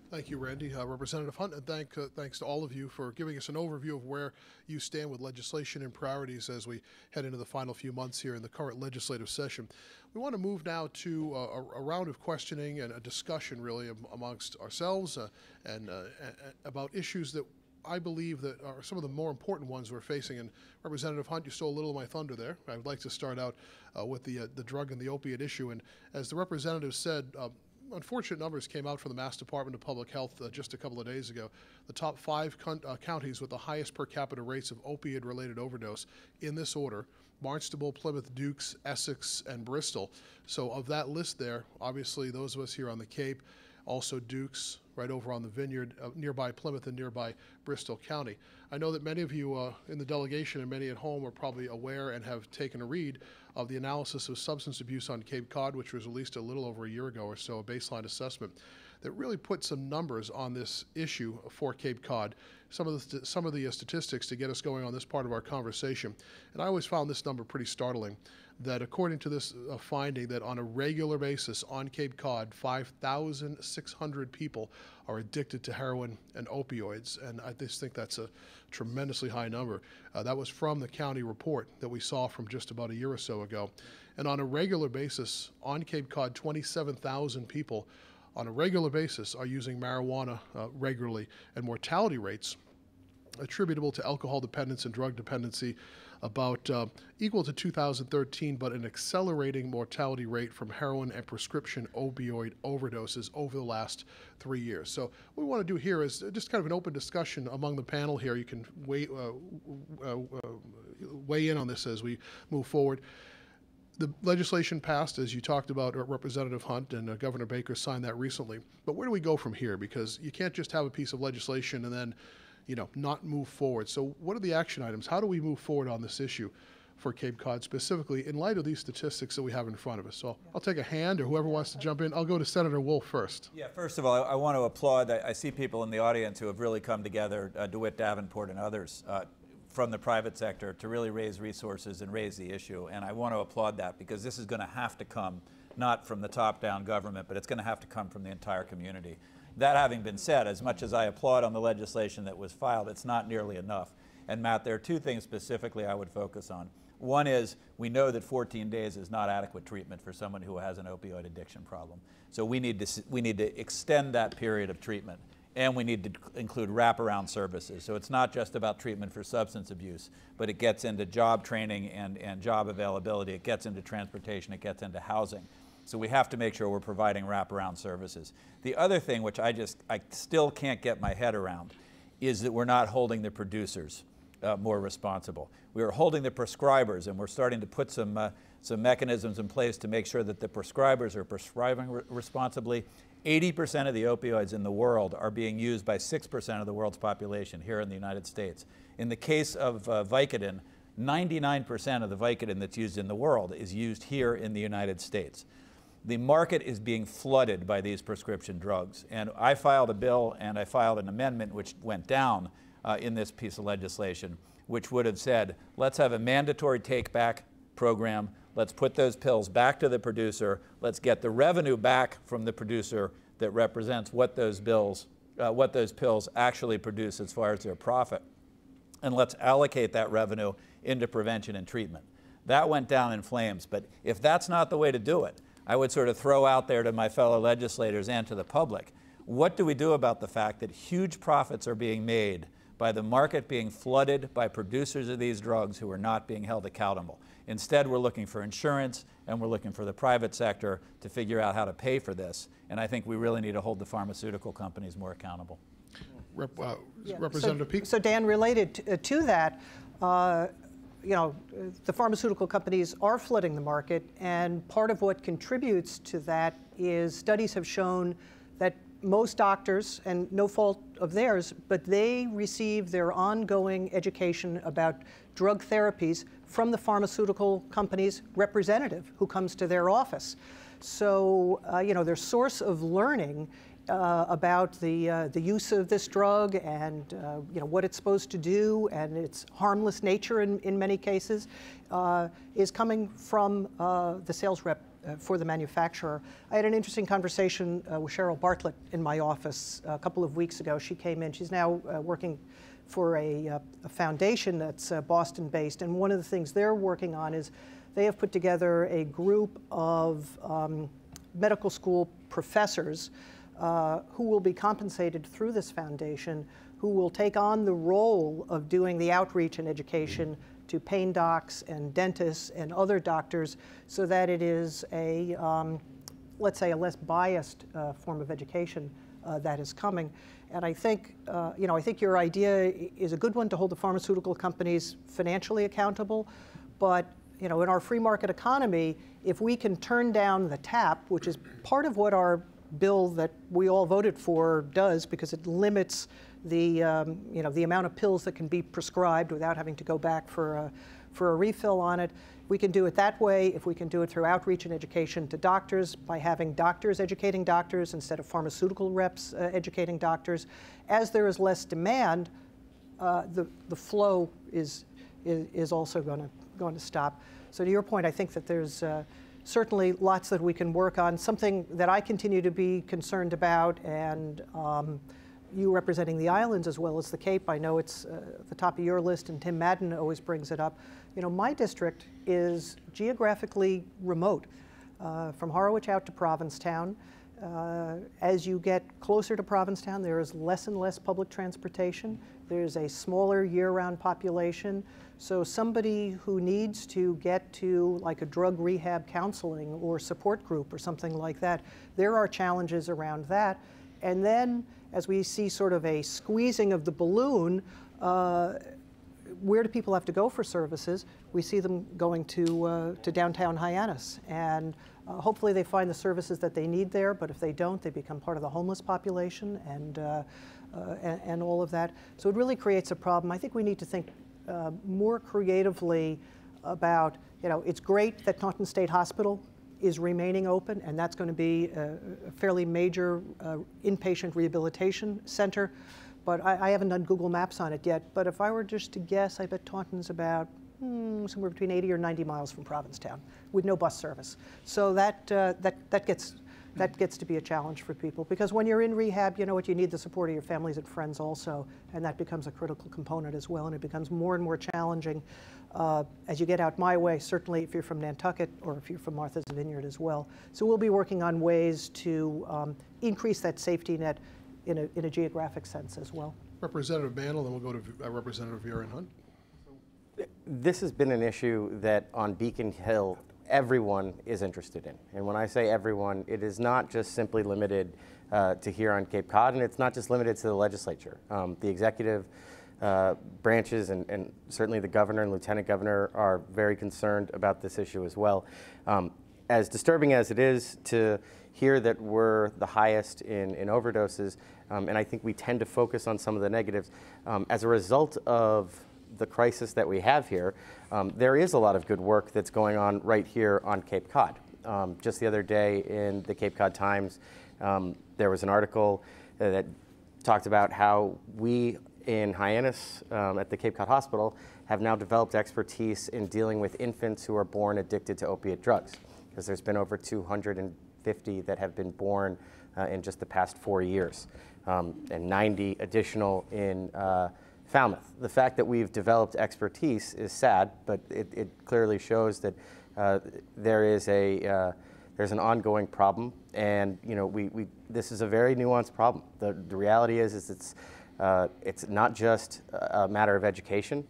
Speaker 3: Thank you, Randy. Representative Hunt, and thanks to all of you for giving us an overview of where you stand with legislation and priorities as we head into the final few months here in the current legislative session. We want to move now to a round of questioning and a discussion, really, amongst ourselves and about issues that I believe that are some of the more important ones we're facing. And Representative Hunt, you stole a little of my thunder there. I would like to start out with the drug and the opiate issue. And as the representative said, unfortunate numbers came out from the Mass Department of Public Health just a couple of days ago. The top 5 counties with the highest per capita rates of opioid-related overdose in this order: Barnstable, Plymouth, Dukes, Essex, and Bristol. So of that list there, obviously those of us here on the Cape, also Dukes, right over on the Vineyard, nearby Plymouth and nearby Bristol County. I know that many of you in the delegation and many at home are probably aware and have taken a read of the analysis of substance abuse on Cape Cod, which was released a little over a year ago or so, a baseline assessment that really put some numbers on this issue for Cape Cod, some of the statistics to get us going on this part of our conversation. And I always found this number pretty startling, that according to this finding, that on a regular basis on Cape Cod, 5,600 people are addicted to heroin and opioids. And I just think that's a tremendously high number. That was from the county report that we saw from just about a year or so ago. And on a regular basis on Cape Cod, 27,000 people on a regular basis are using marijuana regularly, and mortality rates attributable to alcohol dependence and drug dependency about equal to 2013, but an accelerating mortality rate from heroin and prescription opioid overdoses over the last 3 years. So what we want to do here is just kind of an open discussion among the panel here. You can weigh in on this as we move forward. The legislation passed, as you talked about, Representative Hunt, and Governor Baker signed that recently. But where do we go from here? Because you can't just have a piece of legislation and then, not move forward. So what are the action items? How do we move forward on this issue for Cape Cod, specifically in light of these statistics that we have in front of us? So I'll take a hand, or whoever wants to jump in. I'll go to Senator Wolf first.
Speaker 5: Yeah, first of all, I want to applaud. I see people in the audience who have really come together, DeWitt Davenport and others, from the private sector to really raise resources and raise the issue. And I want to applaud that, because this is going to have to come not from the top-down government, but it's going to have to come from the entire community. That having been said, as much as I applaud on the legislation that was filed, it's not nearly enough. And Matt, there are 2 things specifically I would focus on. One is, we know that 14 days is not adequate treatment for someone who has an opioid addiction problem. So we need to extend that period of treatment. And we need to include wraparound services. So it's not just about treatment for substance abuse, but it gets into job training and job availability. It gets into transportation. It gets into housing. So we have to make sure we're providing wraparound services. The other thing, which I still can't get my head around, is that we're not holding the producers more responsible. We are holding the prescribers, and we're starting to put some mechanisms in place to make sure that the prescribers are prescribing responsibly. 80% of the opioids in the world are being used by 6% of the world's population here in the United States. In the case of Vicodin, 99% of the Vicodin that's used in the world is used here in the United States. The market is being flooded by these prescription drugs. And I filed a bill, and I filed an amendment which went down in this piece of legislation, which would have said, let's have a mandatory take-back program. Let's put those pills back to the producer. Let's get the revenue back from the producer that represents what those pills actually produce as far as their profit. And let's allocate that revenue into prevention and treatment. That went down in flames, but if that's not the way to do it, I would sort of throw out there to my fellow legislators and to the public, what do we do about the fact that huge profits are being made by the market being flooded by producers of these drugs who are not being held accountable? Instead, we're looking for insurance and we're looking for the private sector to figure out how to pay for this. And I think we really need to hold the pharmaceutical companies more accountable.
Speaker 3: Representative Peake?
Speaker 8: So Dan, related to that, you know, the pharmaceutical companies are flooding the market, and part of what contributes to that is studies have shown that most doctors, and no fault of theirs, but they receive their ongoing education about drug therapies from the pharmaceutical company's representative who comes to their office. So, you know, their source of learning about the use of this drug and you know, what it's supposed to do and its harmless nature in many cases is coming from the sales rep for the manufacturer. I had an interesting conversation with Cheryl Bartlett in my office a couple of weeks ago. She came in. She's now working for a foundation that's Boston-based, and one of the things they're working on is they have put together a group of medical school professors who will be compensated through this foundation, who will take on the role of doing the outreach and education to pain docs and dentists and other doctors, so that it is a, let's say, a less biased form of education that is coming. And I think, you know, I think your idea is a good one to hold the pharmaceutical companies financially accountable, but you know, in our free market economy, if we can turn down the tap, which is part of what our bill that we all voted for does, because it limits the you know, the amount of pills that can be prescribed without having to go back for a refill on it. We can do it that way. If we can do it through outreach and education to doctors by having doctors educating doctors instead of pharmaceutical reps educating doctors, as there is less demand, the flow is also going to stop. So to your point, I think that there's certainly lots that we can work on. Something that I continue to be concerned about, and you representing the islands as well as the Cape, I know it's at the top of your list, and Tim Madden always brings it up. You know, my district is geographically remote, from Harwich out to Provincetown. As you get closer to Provincetown, there is less and less public transportation. There's a smaller year-round population. So somebody who needs to get to like a drug rehab counseling or support group or something like that, there are challenges around that. And then as we see sort of a squeezing of the balloon, where do people have to go for services? We see them going to downtown Hyannis. And hopefully they find the services that they need there, but if they don't, they become part of the homeless population and all of that. So it really creates a problem. I think we need to think more creatively about, you know, it's great that Taunton State Hospital is remaining open, and that's going to be a fairly major inpatient rehabilitation center. But I haven't done Google Maps on it yet. But if I were just to guess, I bet Taunton's about somewhere between 80 or 90 miles from Provincetown with no bus service. So that gets to be a challenge for people, because when you're in rehab, you know what, you need the support of your families and friends also, and that becomes a critical component as well, and it becomes more and more challenging as you get out my way, certainly if you're from Nantucket or if you're from Martha's Vineyard as well. So we'll be working on ways to increase that safety net in a geographic sense as well.
Speaker 3: Representative Mandel, then we'll go to Representative Viren Hunt.
Speaker 6: This has been an issue that on Beacon Hill everyone is interested in. And when I say everyone, it is not just simply limited to here on Cape Cod, and it's not just limited to the legislature. The executive branches and certainly the governor and lieutenant governor are very concerned about this issue as well. As disturbing as it is to hear that we're the highest in overdoses, and I think we tend to focus on some of the negatives, as a result of the crisis that we have here, there is a lot of good work that's going on right here on Cape Cod. Just the other day in the Cape Cod Times, there was an article that talked about how we in Hyannis at the Cape Cod Hospital have now developed expertise in dealing with infants who are born addicted to opiate drugs, because there's been over 250 that have been born in just the past 4 years, and 90 additional in Falmouth. The fact that we've developed expertise is sad, but it clearly shows that there's an ongoing problem, and this is a very nuanced problem. The reality is it's not just a matter of education.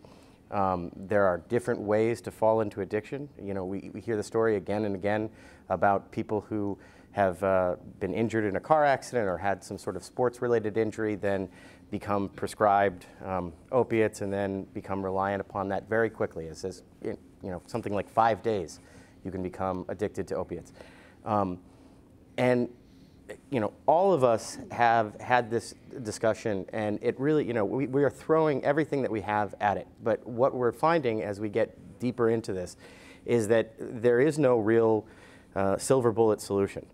Speaker 6: There are different ways to fall into addiction. We hear the story again and again about people who have been injured in a car accident or had some sort of sports-related injury, then become prescribed opiates and then become reliant upon that very quickly. It says, something like 5 days you can become addicted to opiates. And all of us have had this discussion, and it really, we are throwing everything that we have at it. But what we're finding as we get deeper into this is that there is no real silver bullet solution.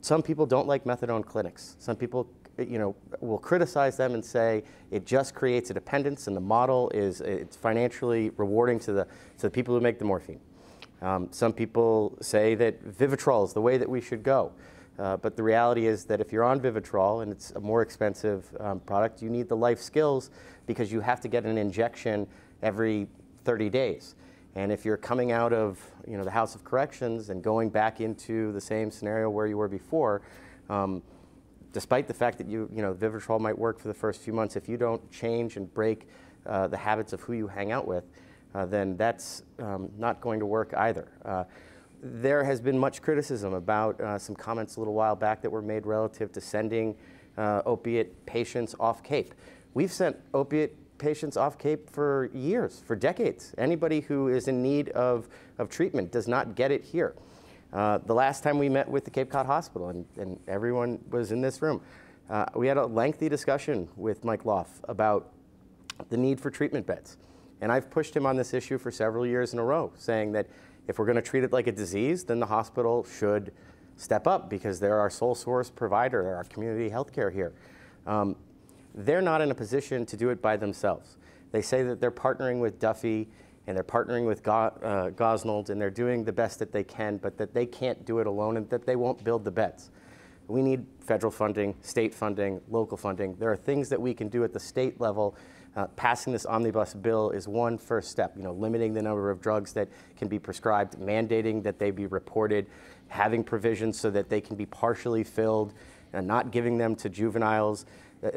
Speaker 6: Some people don't like methadone clinics. Some people, will criticize them and say it just creates a dependence, and the model is it's financially rewarding to the people who make the morphine. Some people say that Vivitrol is the way that we should go. But the reality is that if you're on Vivitrol and it's a more expensive product, you need the life skills because you have to get an injection every 30 days. And if you're coming out of the House of Corrections and going back into the same scenario where you were before, despite the fact that Vivitrol might work for the first few months, if you don't change and break the habits of who you hang out with, then that's not going to work either. There has been much criticism about some comments a little while back that were made relative to sending opiate patients off Cape. We've sent opiate patients off Cape for years, for decades. Anybody who is in need of treatment does not get it here. The last time we met with the Cape Cod Hospital, and everyone was in this room, we had a lengthy discussion with Mike Loff about the need for treatment beds. And I've pushed him on this issue for several years in a row, saying that if we're going to treat it like a disease, then the hospital should step up because they're our sole source provider, they're our community health care here. They're not in a position to do it by themselves. They say that they're partnering with Duffy and they're partnering with Gosnold, and they're doing the best that they can, but that they can't do it alone and that they won't build the beds. We need federal funding, state funding, local funding. There are things that we can do at the state level. Passing this omnibus bill is one first step, limiting the number of drugs that can be prescribed, mandating that they be reported, having provisions so that they can be partially filled, and not giving them to juveniles.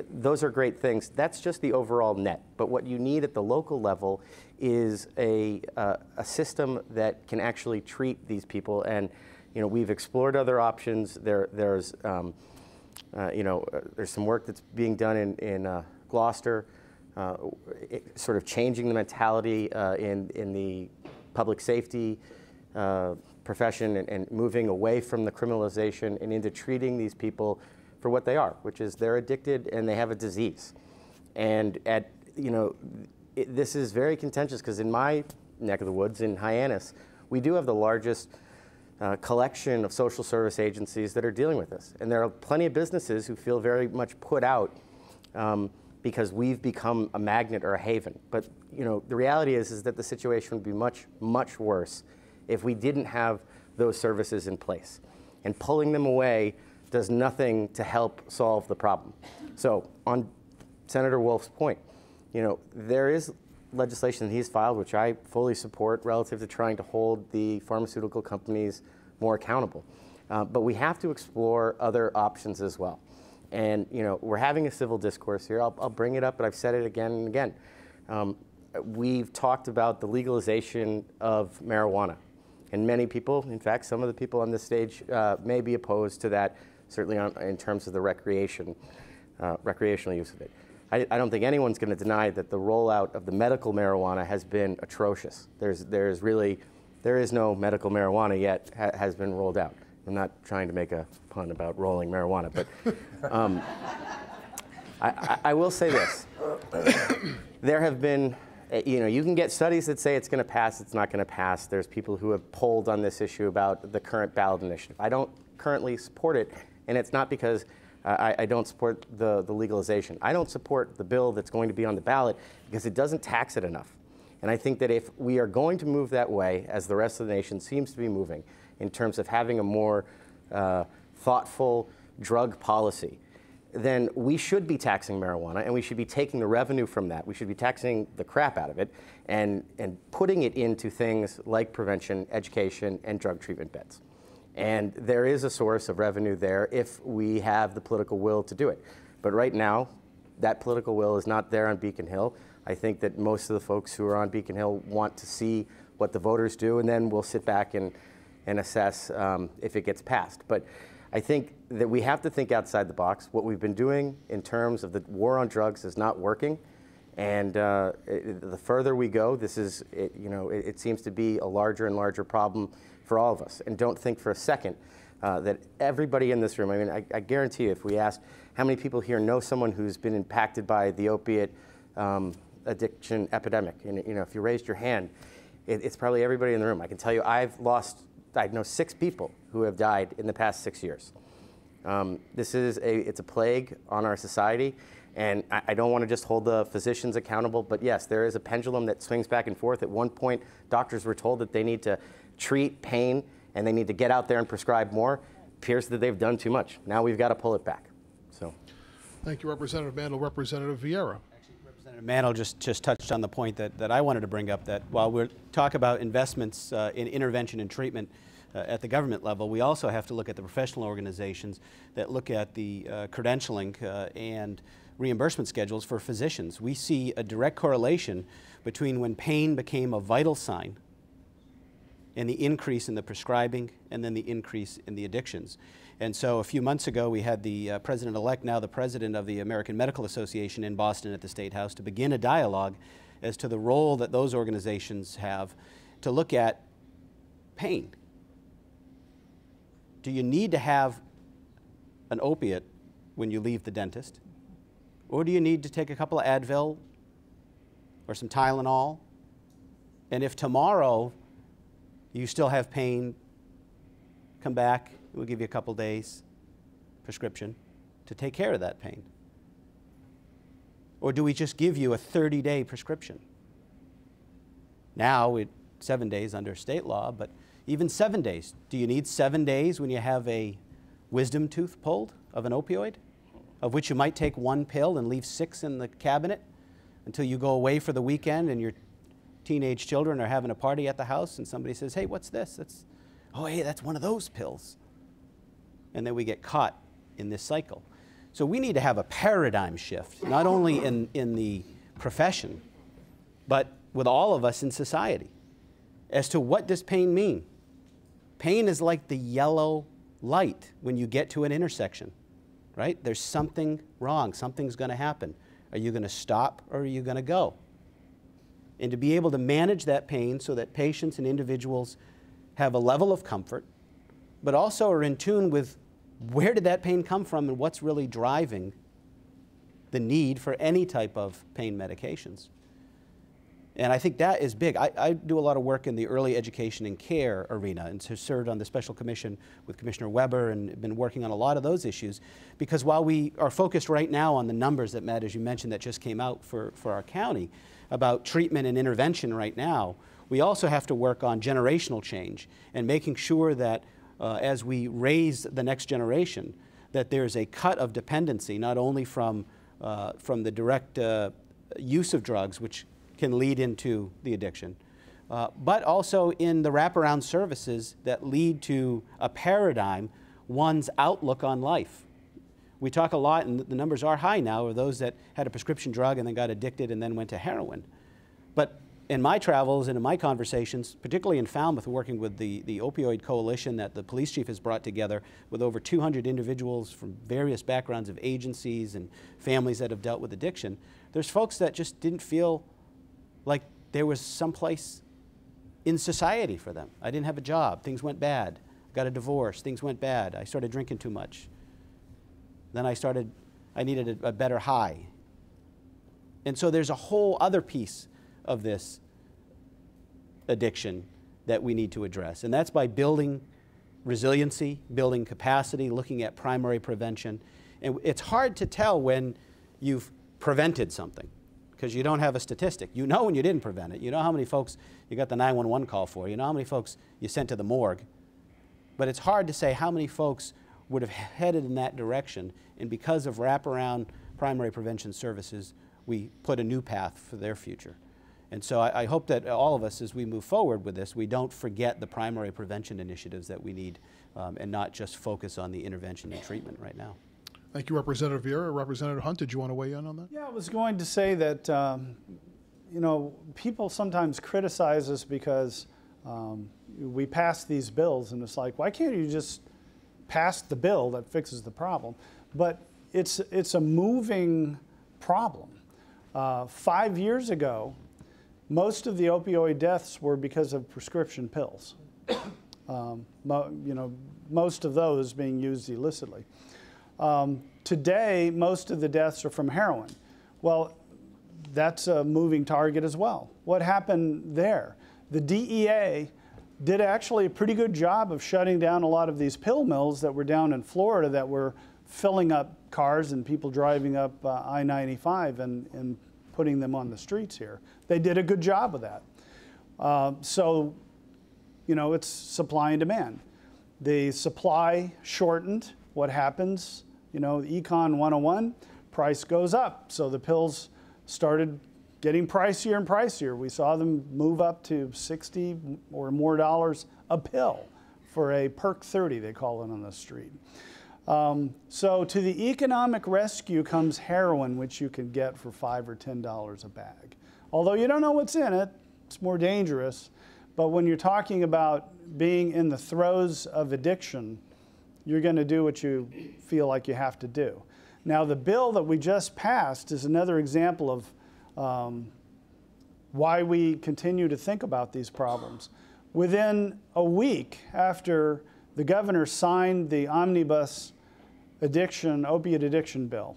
Speaker 6: Those are great things. That's just the overall net. But what you need at the local level is a system that can actually treat these people. And we've explored other options. There's some work that's being done in Gloucester. Sort of changing the mentality in the public safety profession and moving away from the criminalization and into treating these people for what they are, which is they're addicted and they have a disease. And this is very contentious because in my neck of the woods, in Hyannis, we do have the largest collection of social service agencies that are dealing with this. And there are plenty of businesses who feel very much put out because we've become a magnet or a haven. But the reality is that the situation would be much, much worse if we didn't have those services in place. And pulling them away does nothing to help solve the problem. So on Senator Wolf's point, there is legislation that he's filed, which I fully support, relative to trying to hold the pharmaceutical companies more accountable. But we have to explore other options as well. And we're having a civil discourse here. I'll bring it up, but I've said it again and again. We've talked about the legalization of marijuana. And many people, in fact, some of the people on this stage may be opposed to that, certainly in terms of the recreational use of it. I don't think anyone's going to deny that the rollout of the medical marijuana has been atrocious. There is no medical marijuana yet has been rolled out. I'm not trying to make a pun about rolling marijuana, but I will say this. There have been, you can get studies that say it's going to pass, it's not going to pass. There's people who have polled on this issue about the current ballot initiative. I don't currently support it, and it's not because I don't support the legalization. I don't support the bill that's going to be on the ballot because it doesn't tax it enough. And I think that if we are going to move that way, as the rest of the nation seems to be moving, in terms of having a more thoughtful drug policy, then we should be taxing marijuana, and we should be taking the revenue from that. We should be taxing the crap out of it and putting it into things like prevention, education, and drug treatment beds. And there is a source of revenue there if we have the political will to do it. But right now, that political will is not there on Beacon Hill. I think that most of the folks who are on Beacon Hill want to see what the voters do, and then we'll sit back and assess if it gets passed. But I think that we have to think outside the box. What we've been doing in terms of the war on drugs is not working. And the further we go, it seems to be a larger and larger problem for all of us. And don't think for a second that everybody in this room, I mean, I guarantee you, if we asked how many people here know someone who's been impacted by the opiate addiction epidemic, and if you raised your hand, it's probably everybody in the room. I can tell you I know 6 people who have died in the past 6 years. It's a plague on our society, and I don't want to just hold the physicians accountable, but yes, there is a pendulum that swings back and forth. At one point, doctors were told that they need to treat pain and they need to get out there and prescribe more. It appears that they've done too much. Now we've got to pull it back. So,
Speaker 3: thank you, Representative Mandel. Representative Vieira.
Speaker 7: Representative Mandel just touched on the point that I wanted to bring up, that while we talk about investments in intervention and treatment at the government level, we also have to look at the professional organizations that look at the credentialing and reimbursement schedules for physicians. We see a direct correlation between when pain became a vital sign and the increase in the prescribing and then the increase in the addictions. And so a few months ago, we had the president-elect, now the president of the American Medical Association in Boston at the State House, to begin a dialogue as to the role that those organizations have to look at pain. Do you need to have an opiate when you leave the dentist? Or do you need to take a couple of Advil or some Tylenol? And if tomorrow you still have pain, come back, we'll give you a couple days prescription to take care of that pain. Or do we just give you a 30-day prescription? Now, it's 7 days under state law, but even 7 days. Do you need 7 days when you have a wisdom tooth pulled of an opioid, of which you might take 1 pill and leave 6 in the cabinet until you go away for the weekend and your teenage children are having a party at the house and somebody says, hey, what's this? Oh, hey, that's one of those pills. And then we get caught in this cycle. So we need to have a paradigm shift, not only in the profession, but with all of us in society, as to what does pain mean. Pain is like the yellow light when you get to an intersection, right? There's something wrong, something's going to happen. Are you going to stop or are you going to go? And to be able to manage that pain so that patients and individuals have a level of comfort, but also are in tune with where did that pain come from and what's really driving the need for any type of pain medications. And I think that is big. I do a lot of work in the early education and care arena and have served on the special commission with Commissioner Weber and been working on a lot of those issues, because while we are focused right now on the numbers that, Matt, as you mentioned, that just came out for our county about treatment and intervention right now, we also have to work on generational change and making sure that as we raise the next generation, that there's a cut of dependency, not only from the direct use of drugs, which can lead into the addiction, but also in the wraparound services that lead to a paradigm, one's outlook on life. We talk a lot, and the numbers are high now, of those that had a prescription drug and then got addicted and then went to heroin. But in my travels and in my conversations, particularly in Falmouth, working with the opioid coalition that the police chief has brought together with over 200 individuals from various backgrounds of agencies and families that have dealt with addiction, there's folks that just didn't feel like there was someplace in society for them. I didn't have a job, things went bad. Got a divorce, things went bad. I started drinking too much. Then I needed a better high. And so there's a whole other piece of this addiction that we need to address. And that's by building resiliency, building capacity, looking at primary prevention, And it's hard to tell when you've prevented something because you don't have a statistic. You know when you didn't prevent it. You know how many folks you got the 911 call for. You know how many folks you sent to the morgue. But it's hard to say how many folks would have headed in that direction, and because of wraparound primary prevention services, we put a new path for their future. And so I hope that all of us, as we move forward with this, we don't forget the primary prevention initiatives that we need and not just focus on the intervention and treatment right now.
Speaker 3: Thank you, Representative Vera. Representative Hunt, did you want to weigh in on that?
Speaker 9: Yeah, I was going to say that, you know, people sometimes criticize us because we pass these bills, and it's like, why can't you just pass the bill that fixes the problem? But it's a moving problem. 5 years ago, most of the opioid deaths were because of prescription pills. You know, most of those being used illicitly. Today, most of the deaths are from heroin. Well, that's a moving target as well. What happened there? The DEA did actually a pretty good job of shutting down a lot of these pill mills that were down in Florida that were filling up cars and people driving up I-95 and putting them on the streets here. They did a good job of that. So, you know, it's supply and demand. The supply shortened. What happens? You know, Econ 101, price goes up. So the pills started getting pricier and pricier. We saw them move up to $60 or more a pill for a Perk 30, they call it on the street. So to the economic rescue comes heroin, which you can get for $5 or $10 a bag. Although you don't know what's in it, it's more dangerous. But when you're talking about being in the throes of addiction, you're going to do what you feel like you have to do. Now, the bill that we just passed is another example of why we continue to think about these problems. Within a week after the governor signed the omnibus opiate addiction bill,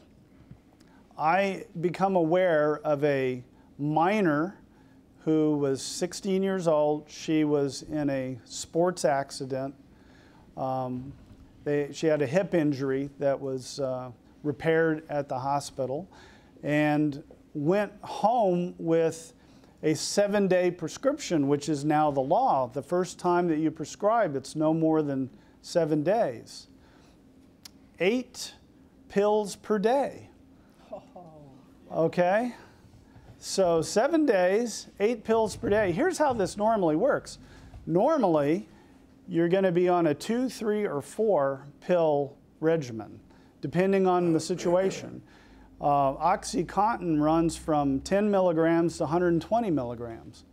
Speaker 9: I become aware of a minor who was 16 years old. She was in a sports accident. She had a hip injury that was repaired at the hospital and went home with a 7-day prescription, which is now the law. The first time that you prescribe, it's no more than 7 days. 8 pills per day. Okay? So 7 days, 8 pills per day. Here's how this normally works. Normally, you're going to be on a 2, 3, or 4 pill regimen, depending on the situation. OxyContin runs from 10 milligrams to 120 milligrams.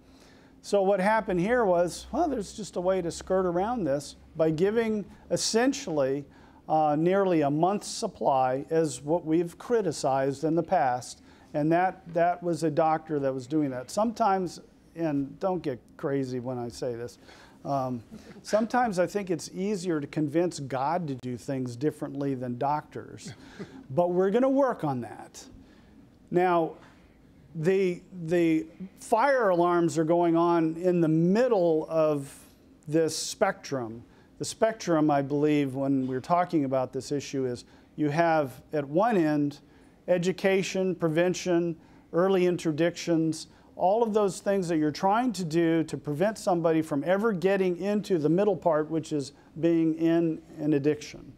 Speaker 9: So what happened here was, well, there's just a way to skirt around this by giving essentially nearly a month's supply as what we've criticized in the past. And that was a doctor that was doing that. Sometimes, and don't get crazy when I say this, sometimes I think it's easier to convince God to do things differently than doctors. But we're going to work on that. Now, the fire alarms are going on in the middle of this spectrum. The spectrum, I believe, when we're talking about this issue is you have at one end education, prevention, early interdictions, all of those things that you're trying to do to prevent somebody from ever getting into the middle part, which is being in an addiction.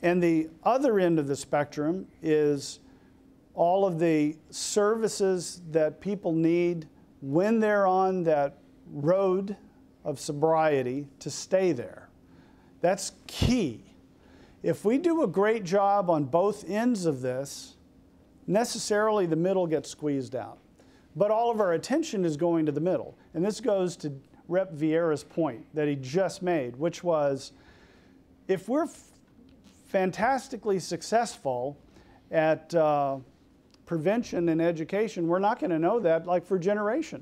Speaker 9: And the other end of the spectrum is all of the services that people need when they're on that road of sobriety to stay there. That's key. If we do a great job on both ends of this, necessarily the middle gets squeezed out. But all of our attention is going to the middle. And this goes to Rep. Vieira's point that he just made, which was, if we're fantastically successful at prevention and education, we're not going to know that like for a generation.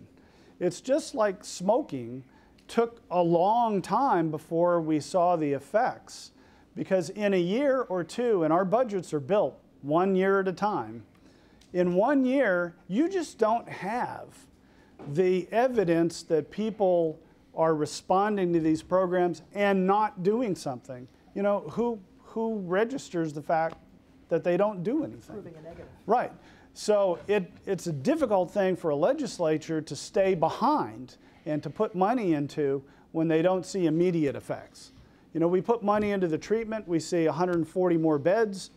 Speaker 9: It's just like smoking took a long time before we saw the effects. Because in a year or two, and our budgets are built 1 year at a time, in 1 year, you just don't have the evidence that people are responding to these programs and not doing something. You know, who who registers the fact that they don't do anything?
Speaker 8: Proving a negative.
Speaker 9: Right. So it's a difficult thing for a legislature to stay behind and to put money into when they don't see immediate effects. You know, we put money into the treatment, we see 140 more beds.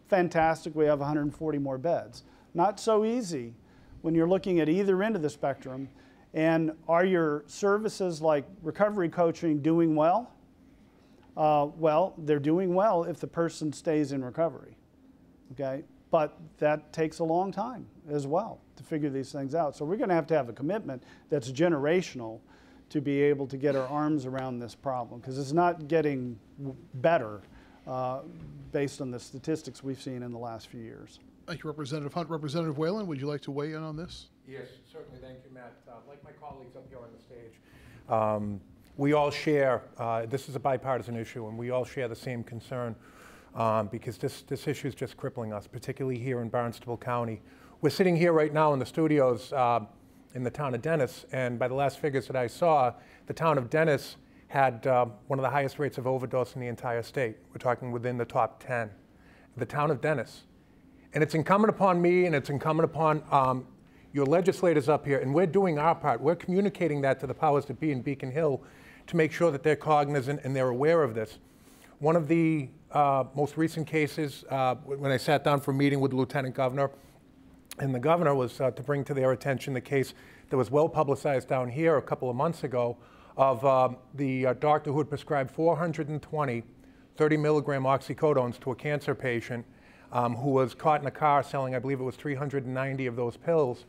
Speaker 9: Fantastic, we have 140 more beds. Not so easy when you're looking at either end of the spectrum. And are your services like recovery coaching doing well? Well, they're doing well if the person stays in recovery, okay? But that takes a long time as well to figure these things out. So we're going to have a commitment that's generational to be able to get our arms around this problem, because it's not getting better based on the statistics we've seen in the last few years.
Speaker 3: Thank you, Representative Hunt. Representative Whalen, would you like to weigh in on this?
Speaker 4: Yes, certainly. Thank you, Matt. Like my colleagues up here on the stage, we all share, this is a bipartisan issue, and we all share the same concern because this issue is just crippling us, particularly here in Barnstable County. We're sitting here right now in the studios in the town of Dennis, and by the last figures that I saw, the town of Dennis had one of the highest rates of overdose in the entire state. We're talking within the top 10. The town of Dennis. And it's incumbent upon me, and it's incumbent upon your legislators up here, and we're doing our part. We're communicating that to the powers that be in Beacon Hill to make sure that they're cognizant and they're aware of this. One of the most recent cases, when I sat down for a meeting with the Lieutenant Governor, and the governor was to bring to their attention the case that was well publicized down here a couple of months ago of the doctor who had prescribed 420 30-milligram oxycodones to a cancer patient who was caught in a car selling, I believe it was 390 of those pills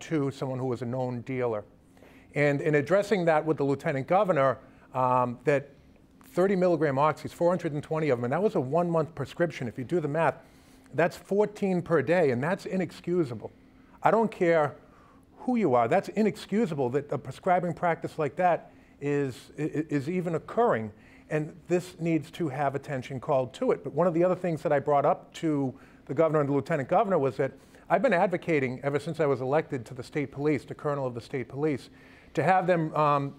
Speaker 4: to someone who was a known dealer. And in addressing that with the Lieutenant Governor, that 30-milligram oxys, 420 of them, and that was a 1-month prescription. If you do the math, that's 14 per day, and that's inexcusable. I don't care who you are. That's inexcusable that a prescribing practice like that is even occurring. And this needs to have attention called to it. But one of the other things that I brought up to the governor and the lieutenant governor was that I've been advocating ever since I was elected to the state police, the colonel of the state police, to have them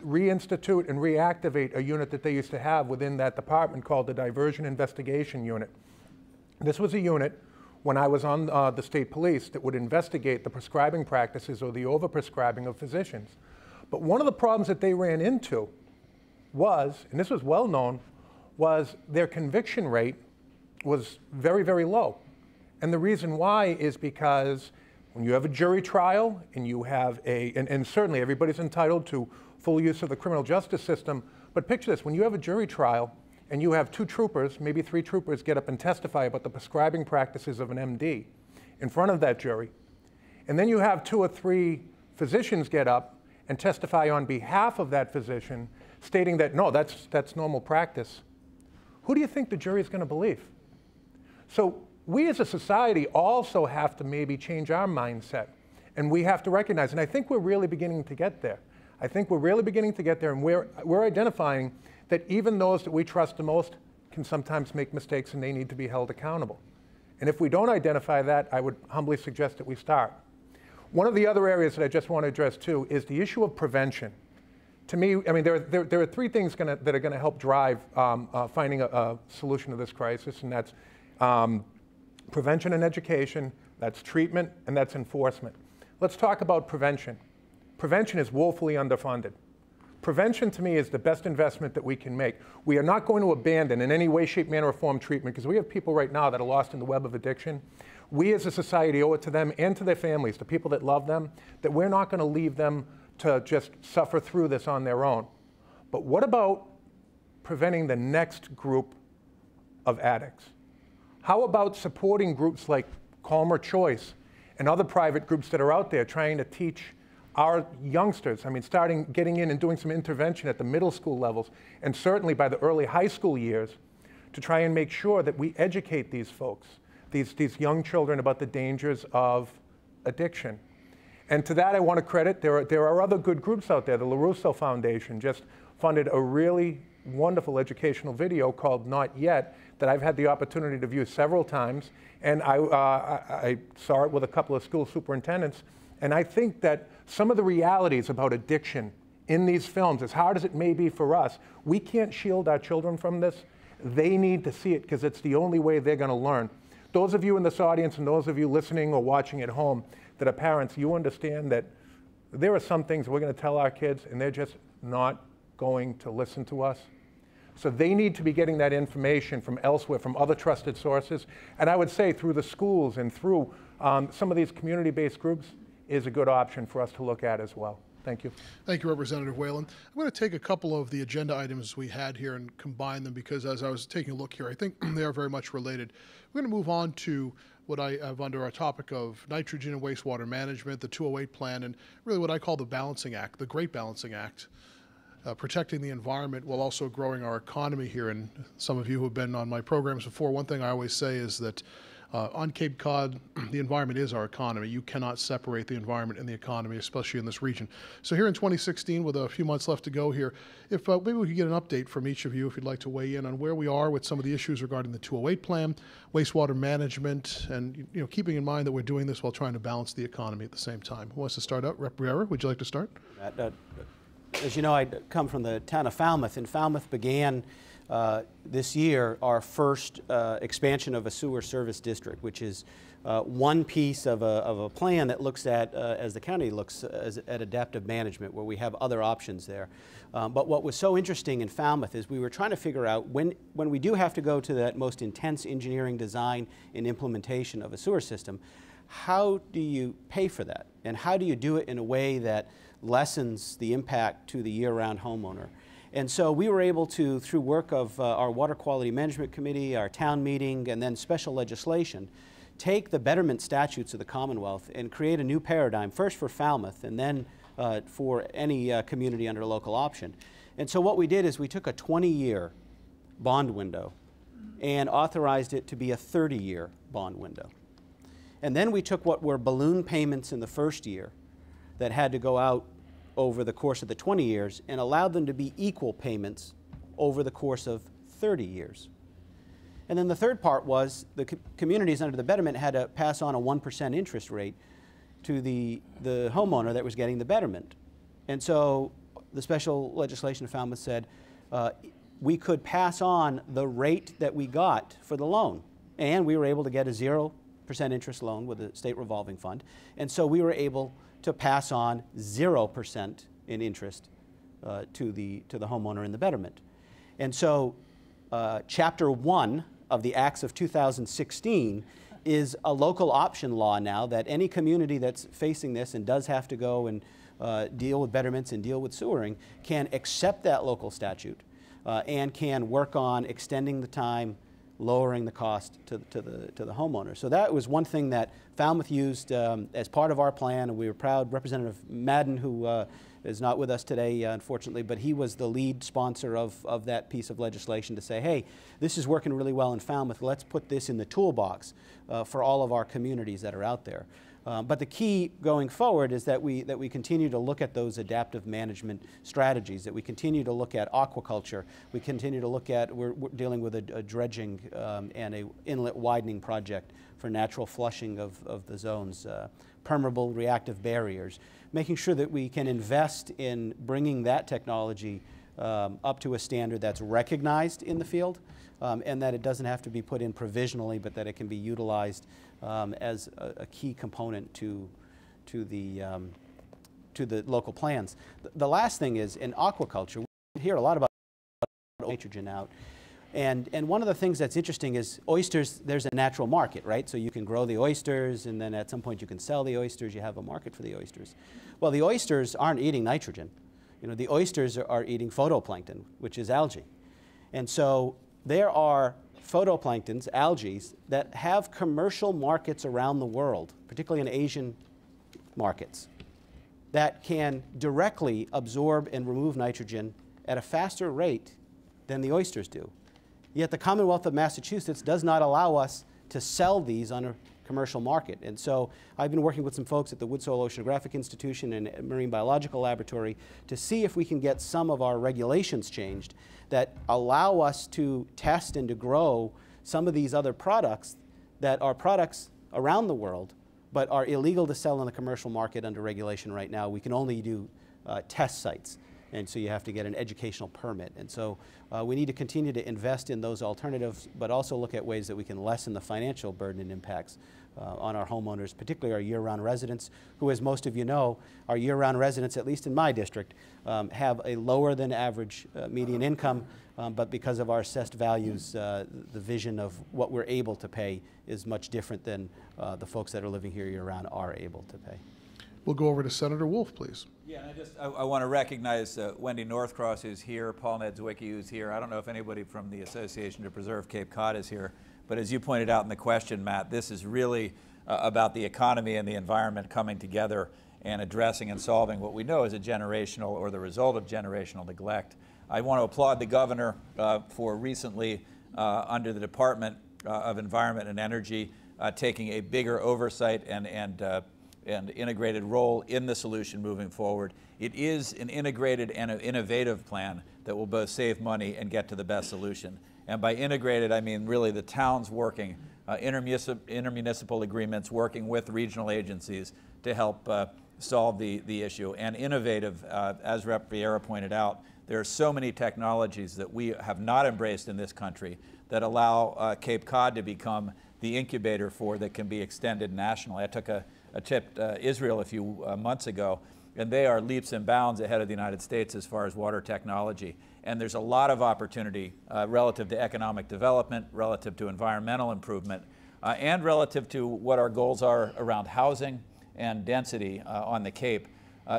Speaker 4: reinstitute and reactivate a unit that they used to have within that department called the Diversion Investigation Unit. This was a unit when I was on the state police that would investigate the prescribing practices or the overprescribing of physicians. But one of the problems that they ran into was, and this was well known, was their conviction rate was very, very low. And the reason why is because when you have a jury trial and you have and certainly everybody's entitled to full use of the criminal justice system, but picture this, when you have a jury trial and you have 2 troopers, maybe 3 troopers get up and testify about the prescribing practices of an MD in front of that jury, and then you have 2 or 3 physicians get up and testify on behalf of that physician, stating that, no, that's normal practice. Who do you think the jury is going to believe? So we as a society also have to maybe change our mindset, and we have to recognize, and I think we're really beginning to get there. I think we're really beginning to get there, and we're identifying that even those that we trust the most can sometimes make mistakes and they need to be held accountable. And if we don't identify that, I would humbly suggest that we start. One of the other areas that I just want to address too is the issue of prevention. To me, I mean, there are 3 things that are going to help drive finding a solution to this crisis, and that's prevention and education, that's treatment, and that's enforcement. Let's talk about prevention. Prevention is woefully underfunded. Prevention, to me, is the best investment that we can make. We are not going to abandon in any way, shape, manner, or form treatment, because we have people right now that are lost in the web of addiction. We as a society owe it to them and to their families, the people that love them, that we're not going to leave them to just suffer through this on their own. But what about preventing the next group of addicts? How about supporting groups like Calmer Choice and other private groups that are out there trying to teach our youngsters, I mean, getting in and doing some intervention at the middle school levels, and certainly by the early high school years, to try and make sure that we educate these folks, these young children, about the dangers of addiction. And to that I want to credit, there are other good groups out there. The LaRusso Foundation just funded a really wonderful educational video called Not Yet that I've had the opportunity to view several times, and I saw it with a couple of school superintendents. And I think that some of the realities about addiction in these films, as hard as it may be for us, we can't shield our children from this. They need to see it because it's the only way they're going to learn. Those of you in this audience and those of you listening or watching at home that are parents, you understand that there are some things we're going to tell our kids and they're just not going to listen to us. So they need to be getting that information from elsewhere, from other trusted sources. And I would say through the schools and through some of these community-based groups is a good option for us to look at as well. Thank you.
Speaker 3: Thank you, Representative Whalen. I'm going to take a couple of the agenda items we had here and combine them because as I was taking a look here, I think they are very much related. We're going to move on to what I have under our topic of nitrogen and wastewater management, the 208 plan, and really what I call the balancing act, the Great Balancing Act. Protecting the environment while also growing our economy here. And some of you who have been on my programs before, one thing I always say is that on Cape Cod, the environment is our economy. You cannot separate the environment and the economy, especially in this region. So here in 2016, with a few months left to go here, if maybe we could get an update from each of you, if you'd like to weigh in on where we are with some of the issues regarding the 208 plan, wastewater management, and keeping in mind that we're doing this while trying to balance the economy at the same time. Who wants to start out? Rep. Riera, would you like to start?
Speaker 7: As you know, I come from the town of Falmouth, and Falmouth began this year our first expansion of a sewer service district, which is one piece of a plan that looks at, as the county looks at adaptive management, where we have other options there. But what was so interesting in Falmouth is we were trying to figure out when we do have to go to that most intense engineering design and implementation of a sewer system, how do you pay for that? And how do you do it in a way that lessens the impact to the year-round homeowner? And so we were able to, through work of our Water Quality Management Committee, our town meeting, and then special legislation, take the betterment statutes of the Commonwealth and create a new paradigm, first for Falmouth and then for any community under local option. And so what we did is we took a 20-year bond window and authorized it to be a 30-year bond window. And then we took what were balloon payments in the first year that had to go out over the course of the 20 years and allowed them to be equal payments over the course of 30 years. And then the third part was the communities under the betterment had to pass on a 1% interest rate to the homeowner that was getting the betterment. And so the special legislation of Falmouth said we could pass on the rate that we got for the loan. And we were able to get a 0% interest loan with a state revolving fund. And so we were able to pass on 0% in interest to the homeowner in the betterment. And so Chapter 1 of the Acts of 2016 is a local option law now that any community that's facing this and does have to go and deal with betterments and deal with sewering can accept that local statute and can work on extending the time, lowering the cost to the homeowner. So that was one thing that Falmouth used as part of our plan, and we were proud. Representative Madden, who is not with us today, unfortunately, but he was the lead sponsor of that piece of legislation to say, hey, this is working really well in Falmouth. Let's put this in the toolbox for all of our communities that are out there. But the key going forward is that we continue to look at those adaptive management strategies, that we continue to look at aquaculture, we continue to look at, we're dealing with a dredging and a inlet widening project for natural flushing of the zones, permeable reactive barriers, making sure that we can invest in bringing that technology up to a standard that's recognized in the field and that it doesn't have to be put in provisionally, but that it can be utilized as a key component to the local plans. The last thing is in aquaculture, we hear a lot about nitrogen out. And one of the things that's interesting is oysters, there's a natural market, right? So you can grow the oysters and then at some point you can sell the oysters, you have a market for the oysters. Well, the oysters aren't eating nitrogen. The oysters are eating phytoplankton, which is algae. And so there are photoplanktons, algae, that have commercial markets around the world, particularly in Asian markets, that can directly absorb and remove nitrogen at a faster rate than the oysters do. Yet the Commonwealth of Massachusetts does not allow us to sell these on a commercial market. And so I've been working with some folks at the Woods Hole Oceanographic Institution and Marine Biological Laboratory to see if we can get some of our regulations changed that allow us to test and to grow some of these other products that are products around the world but are illegal to sell in the commercial market under regulation right now. We can only do test sites. and so you have to get an educational permit. And so we need to continue to invest in those alternatives, but also look at ways that we can lessen the financial burden and impacts on our homeowners, particularly our year-round residents, who, as most of you know, our year-round residents, at least in my district, have a lower than average median income, but because of our assessed values, the vision of what we're able to pay is much different than the folks that are living here year-round are able to pay.
Speaker 3: We'll go over to Senator Wolf, please.
Speaker 5: Yeah, I want to recognize Wendy Northcross, who's here, Paul Nedzwicki, who's here. I don't know if anybody from the Association to Preserve Cape Cod is here, but as you pointed out in the question, Matt, this is really about the economy and the environment coming together and addressing and solving what we know is a generational or the result of generational neglect. I want to applaud the governor for recently, under the Department of Environment and Energy, taking a bigger oversight and integrated role in the solution moving forward. It is an integrated and an innovative plan that will both save money and get to the best solution. And by integrated, I mean really the towns working, intermunicipal agreements working with regional agencies to help solve the issue. And innovative, as Rep. Vieira pointed out, there are so many technologies that we have not embraced in this country that allow Cape Cod to become the incubator for that can be extended nationally. I took a trip to Israel a few months ago, and they are leaps and bounds ahead of the United States as far as water technology. And there's a lot of opportunity relative to economic development, relative to environmental improvement, and relative to what our goals are around housing and density on the Cape.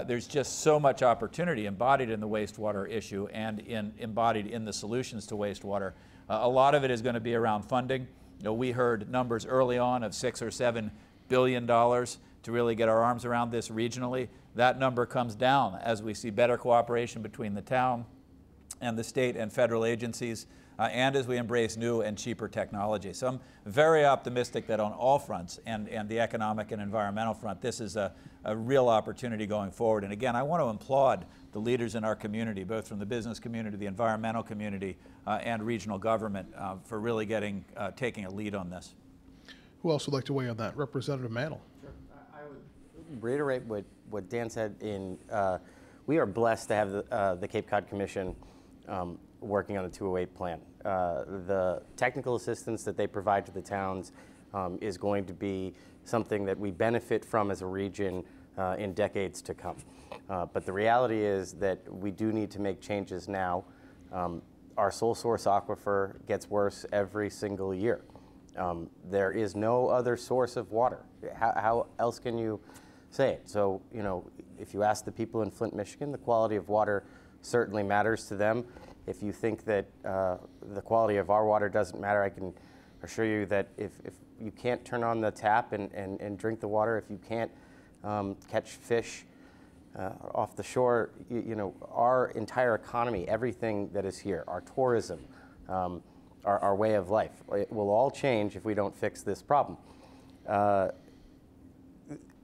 Speaker 5: There's just so much opportunity embodied in the wastewater issue and embodied in the solutions to wastewater. A lot of it is going to be around funding. You know, we heard numbers early on of $6 or $7 billion to really get our arms around this regionally. That number comes down as we see better cooperation between the town and the state and federal agencies, and as we embrace new and cheaper technology. So I'm very optimistic that on all fronts, and the economic and environmental front, this is a real opportunity going forward. And again, I want to applaud the leaders in our community, both from the business community, the environmental community, and regional government for really taking a lead on this.
Speaker 3: Who else would like to weigh on that? Representative Mantle.
Speaker 6: Sure. I would reiterate what Dan said. We are blessed to have the Cape Cod Commission working on the 208 plan. The technical assistance that they provide to the towns is going to be something that we benefit from as a region in decades to come. But the reality is that we do need to make changes now. Our sole source aquifer gets worse every single year. There is no other source of water. How else can you say it? So, you know, if you ask the people in Flint, Michigan, the quality of water certainly matters to them. If you think that the quality of our water doesn't matter, I can assure you that if you can't turn on the tap and drink the water, if you can't catch fish off the shore, you know, our entire economy, everything that is here, our tourism, our way of life, it will all change if we don't fix this problem.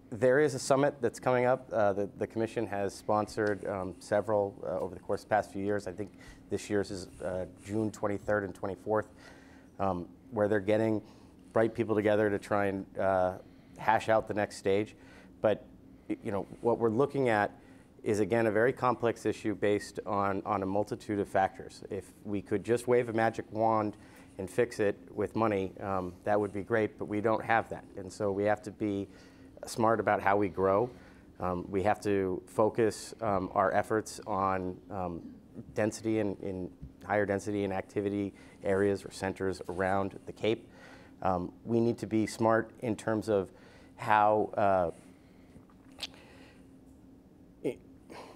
Speaker 6: There is a summit that's coming up. The Commission has sponsored several over the course of the past few years. I think this year's is June 23rd and 24th, where they're getting bright people together to try and hash out the next stage. But you know, what we're looking at is, again, a very complex issue based on a multitude of factors. If we could just wave a magic wand and fix it with money, that would be great, but we don't have that. And so we have to be smart about how we grow. We have to focus our efforts on density in higher density and activity areas or centers around the Cape. We need to be smart in terms of how,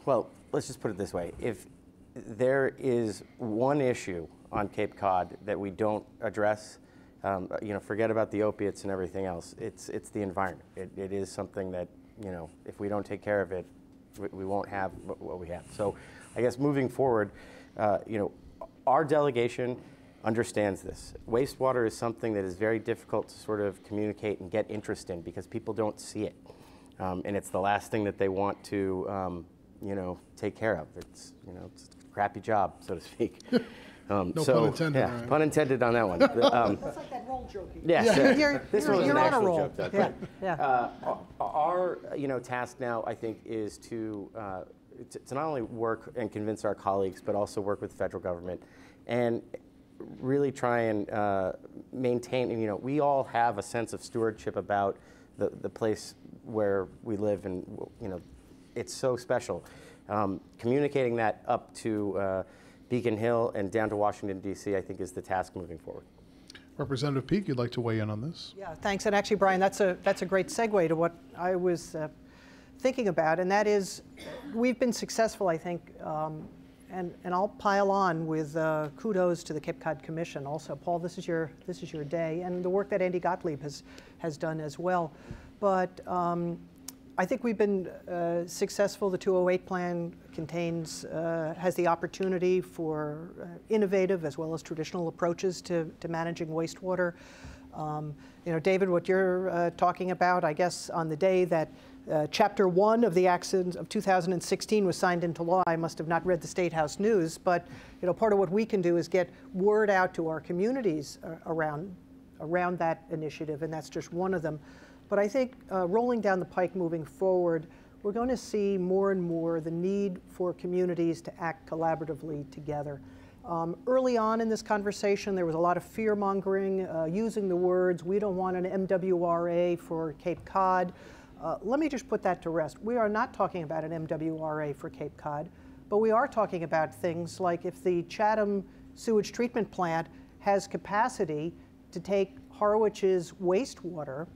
Speaker 6: well, let's just put it this way. If there is one issue on Cape Cod that we don't address, you know, forget about the opiates and everything else. It's the environment. It is something that, you know, if we don't take care of it, we won't have what we have. So I guess moving forward, you know, our delegation understands this. Wastewater is something that is very difficult to sort of communicate and get interest in because people don't see it. And it's the last thing that they want to, you know, take care of. It's, you know, it's a crappy job, so to speak.
Speaker 3: No pun intended.
Speaker 6: Yeah,
Speaker 3: right?
Speaker 6: pun intended on that one.
Speaker 8: That's like that roll joking.
Speaker 6: Yes, this one was an
Speaker 8: you're on a
Speaker 6: actual
Speaker 8: roll.
Speaker 6: joke, though.
Speaker 8: Yeah, yeah.
Speaker 6: Our task now, I think, is to to not only work and convince our colleagues, but also work with the federal government and really try and maintain, and, we all have a sense of stewardship about the place where we live, and, it's so special. Communicating that up to Beacon Hill and down to Washington, D.C., I think is the task moving forward.
Speaker 3: Representative Peake, you'd like to weigh in on this?
Speaker 8: Yeah, thanks. And actually, Brian, that's a great segue to what I was thinking about, and that is we've been successful, I think, and I'll pile on with kudos to the Cape Cod Commission also. Paul, this is your day, and the work that Andy Gottlieb has done as well. But I think we've been successful. The 208 plan has the opportunity for innovative as well as traditional approaches to managing wastewater. David, what you're talking about, I guess on the day that Chapter 1 of the Acts of 2016 was signed into law, I must have not read the State House News, but part of what we can do is get word out to our communities around that initiative, and that's just one of them. But I think rolling down the pike moving forward, we're going to see more and more the need for communities to act collaboratively together. Early on in this conversation, there was a lot of fear-mongering, using the words, we don't want an MWRA for Cape Cod. Let me just put that to rest. We are not talking about an MWRA for Cape Cod, but we are talking about things like if the Chatham sewage treatment plant has capacity to take Harwich's wastewater,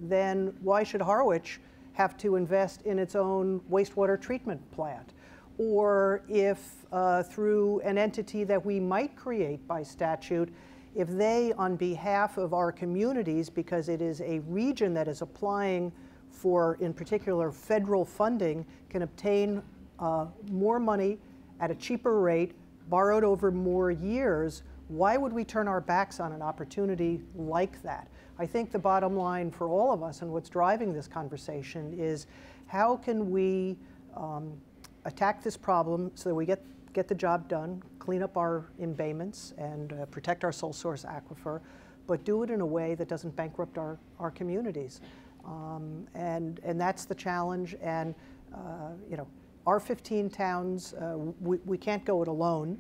Speaker 8: then why should Harwich have to invest in its own wastewater treatment plant? Or if through an entity that we might create by statute, if they, on behalf of our communities, because it is a region that is applying for, in particular, federal funding, can obtain more money at a cheaper rate, borrowed over more years, why would we turn our backs on an opportunity like that? I think the bottom line for all of us and what's driving this conversation is how can we attack this problem so that we get the job done, clean up our embayments, and protect our sole source aquifer, but do it in a way that doesn't bankrupt our communities. And that's the challenge. And our 15 towns, we can't go it alone.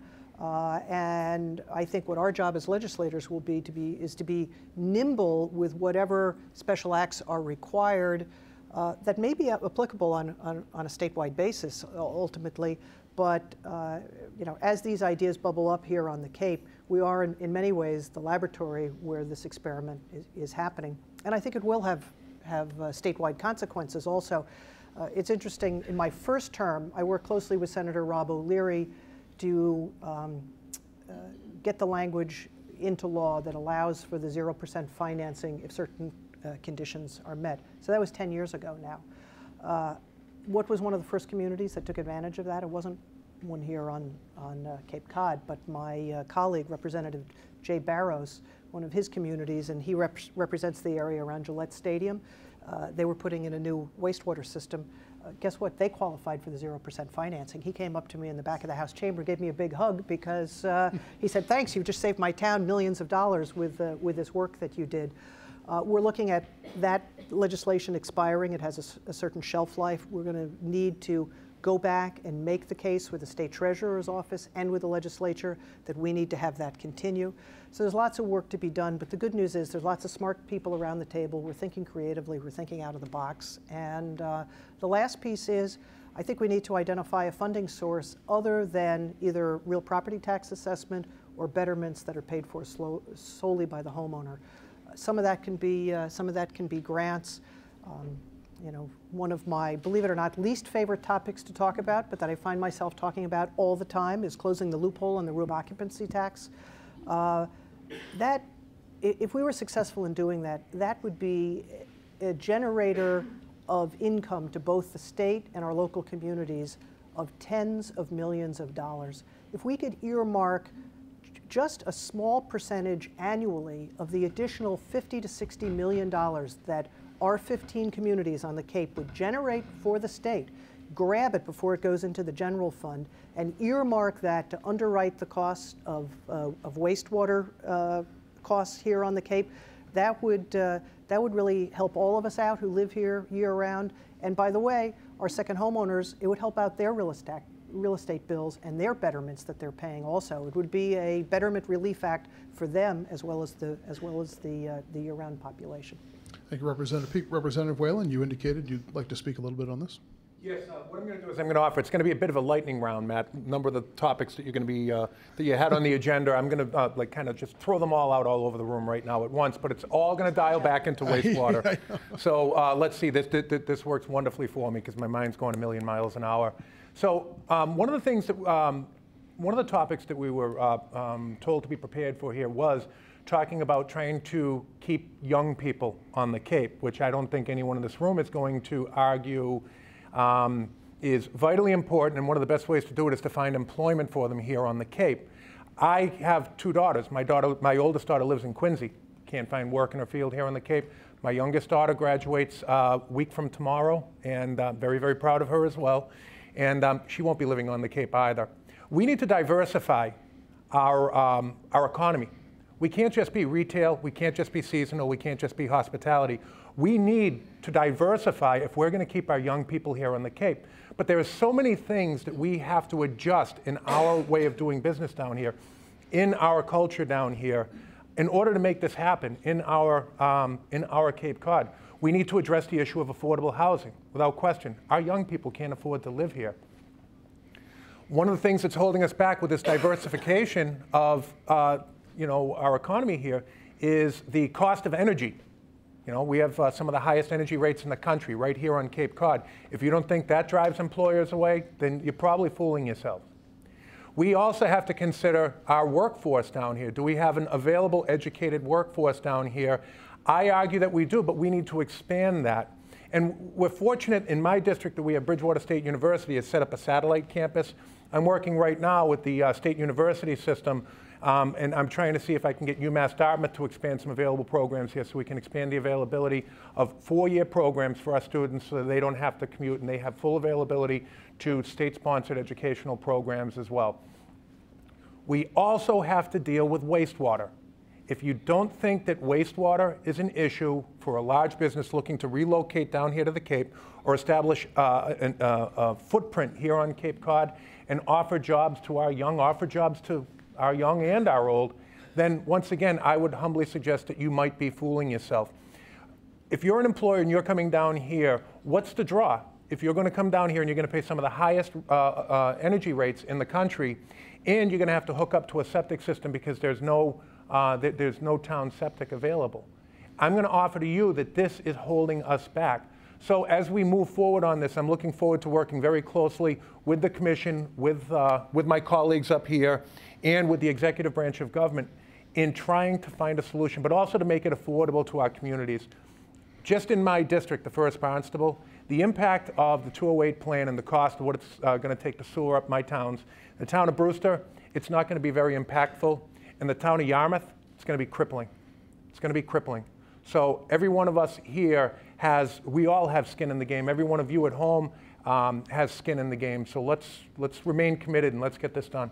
Speaker 8: And I think what our job as legislators will be is to be nimble with whatever special acts are required that may be applicable on a statewide basis ultimately. But as these ideas bubble up here on the Cape, we are in many ways the laboratory where this experiment is happening. And I think it will have statewide consequences also. It's interesting, in my first term, I worked closely with Senator Rob O'Leary to get the language into law that allows for the 0% financing if certain conditions are met. So that was 10 years ago now. What was one of the first communities that took advantage of that? It wasn't one here on Cape Cod, but my colleague, Representative Jay Barrows, one of his communities, and he represents the area around Gillette Stadium. They were putting in a new wastewater system. Guess what? They qualified for the 0% financing. He came up to me in the back of the House chamber, gave me a big hug because he said, thanks, you just saved my town millions of dollars with this work that you did. We're looking at that legislation expiring. It has a certain shelf life. We're going to need to go back and make the case with the state treasurer's office and with the legislature that we need to have that continue. So there's lots of work to be done, but the good news is there's lots of smart people around the table. We're thinking creatively, we're thinking out of the box. And the last piece is, I think we need to identify a funding source other than either real property tax assessment or betterments that are paid for solely by the homeowner. Some of that can be grants. One of my, believe it or not, least favorite topics to talk about, but that I find myself talking about all the time, is closing the loophole on the room occupancy tax. That, if we were successful in doing that, that would be a generator of income to both the state and our local communities of tens of millions of dollars. If we could earmark just a small percentage annually of the additional $50 to $60 million that our 15 communities on the Cape would generate for the state, grab it before it goes into the general fund, and earmark that to underwrite the cost of wastewater costs here on the Cape, that would really help all of us out who live here year-round. And by the way, our second homeowners, it would help out their real estate bills and their betterments that they're paying also. It would be a Betterment Relief Act for them as well as the year-round population.
Speaker 3: Thank you, Representative Peak. Representative Whalen, you indicated you'd like to speak a little bit on this.
Speaker 4: Yes, what I'm going to do is I'm going to offer, it's going to be a bit of a lightning round, Matt. A number of the topics that you're going to be, that you had on the agenda, I'm going to like kind of just throw them all out all over the room right now at once, but it's all going to dial back into wastewater. So let's see, this works wonderfully for me because my mind's going a million miles an hour. So one of the things that, one of the topics that we were told to be prepared for here was talking about trying to keep young people on the Cape, which I don't think anyone in this room is going to argue is vitally important, and one of the best ways to do it is to find employment for them here on the Cape. I have two daughters. My oldest daughter lives in Quincy, can't find work in her field here on the Cape. My youngest daughter graduates a week from tomorrow, and very, very proud of her as well. And she won't be living on the Cape either. We need to diversify our economy. We can't just be retail, we can't just be seasonal, we can't just be hospitality. We need to diversify if we're going to keep our young people here on the Cape. But there are so many things that we have to adjust in our way of doing business down here, in our culture down here, in order to make this happen in our Cape Cod. We need to address the issue of affordable housing, without question. Our young people can't afford to live here. One of the things that's holding us back with this diversification of our economy here is the cost of energy. You know, we have some of the highest energy rates in the country right here on Cape Cod. If you don't think that drives employers away, then you're probably fooling yourself. We also have to consider our workforce down here. Do we have an available educated workforce down here? I argue that we do, but we need to expand that. And we're fortunate in my district that we have Bridgewater State University has set up a satellite campus. I'm working right now with the state university system, and I'm trying to see if I can get UMass Dartmouth to expand some available programs here so we can expand the availability of four-year programs for our students so that they don't have to commute and they have full availability to state-sponsored educational programs as well. We also have to deal with wastewater. If you don't think that wastewater is an issue for a large business looking to relocate down here to the Cape or establish a footprint here on Cape Cod and offer jobs to our young, and our old, then once again, I would humbly suggest that you might be fooling yourself. If you're an employer and you're coming down here, what's the draw? If you're going to come down here and you're going to pay some of the highest energy rates in the country, and you're going to have to hook up to a septic system because there's no town septic available. I'm going to offer to you that this is holding us back. So as we move forward on this, I'm looking forward to working very closely with the commission, with my colleagues up here, and with the executive branch of government in trying to find a solution, but also to make it affordable to our communities. Just in my district, the 1st Barnstable, the impact of the 208 plan and the cost of what it's going to take to sewer up my towns, the town of Brewster, it's not going to be very impactful. In the town of Yarmouth, it's going to be crippling. It's going to be crippling. So every one of us here we all have skin in the game. Every one of you at home has skin in the game. So let's remain committed and let's get this done.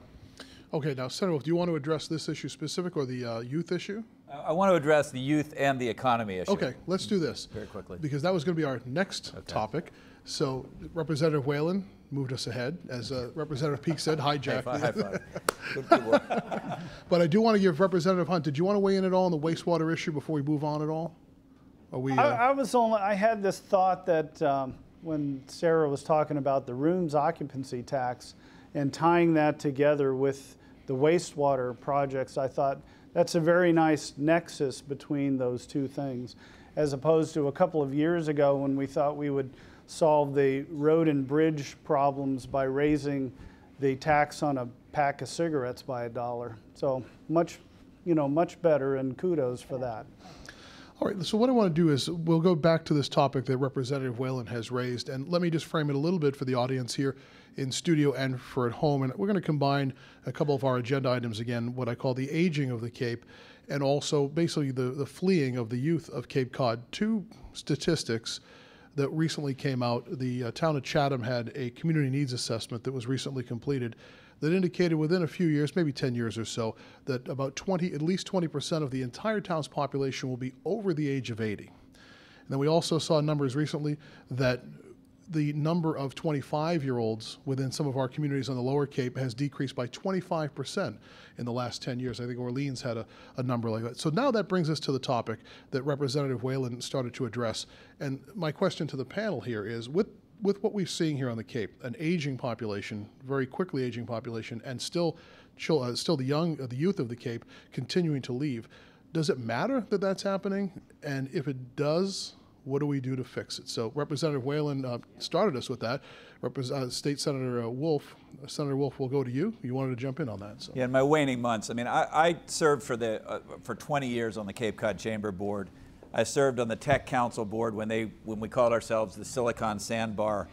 Speaker 3: Okay, now Senator Wolf, do you want to address this issue specific or the youth issue?
Speaker 5: I want to address the youth and the economy issue.
Speaker 3: Okay, let's do this.
Speaker 5: Very quickly.
Speaker 3: Because that was going to be our next topic. So Representative Whalen moved us ahead. As Representative Peak said, hijacked.
Speaker 5: High five. Good work.
Speaker 3: But I do want to give Representative Hunt, did you want to weigh in at all on the wastewater issue before we move on at all? Are we,
Speaker 9: I had this thought that when Sarah was talking about the rooms occupancy tax and tying that together with the wastewater projects, I thought that's a very nice nexus between those two things, as opposed to a couple of years ago when we thought we would solve the road and bridge problems by raising the tax on a pack of cigarettes by $1. So much better, and kudos for that.
Speaker 3: All right, so what I want to do is we'll go back to this topic that Representative Whalen has raised, and let me just frame it a little bit for the audience here in studio and for at home. And we're going to combine a couple of our agenda items again, what I call the aging of the Cape, and also basically the fleeing of the youth of Cape Cod. Two statistics that recently came out. The town of Chatham had a community needs assessment that was recently completed that indicated within a few years, maybe 10 years or so, that about at least 20% of the entire town's population will be over the age of 80. And then we also saw numbers recently that the number of 25-year-olds within some of our communities on the Lower Cape has decreased by 25% in the last 10 years. I think Orleans had a number like that. So now that brings us to the topic that Representative Whalen started to address. And my question to the panel here is, with what we're seeing here on the Cape, an aging population, very quickly aging population, and still the youth of the Cape continuing to leave, does it matter that that's happening? And if it does, what do we do to fix it? So Representative Whalen started us with that. State Senator Wolf, Senator Wolf, we'll go to you. You wanted to jump in on that. So.
Speaker 5: Yeah, in my waning months, I mean, I served for 20 years on the Cape Cod Chamber Board. I served on the Tech Council Board when we called ourselves the Silicon Sandbar.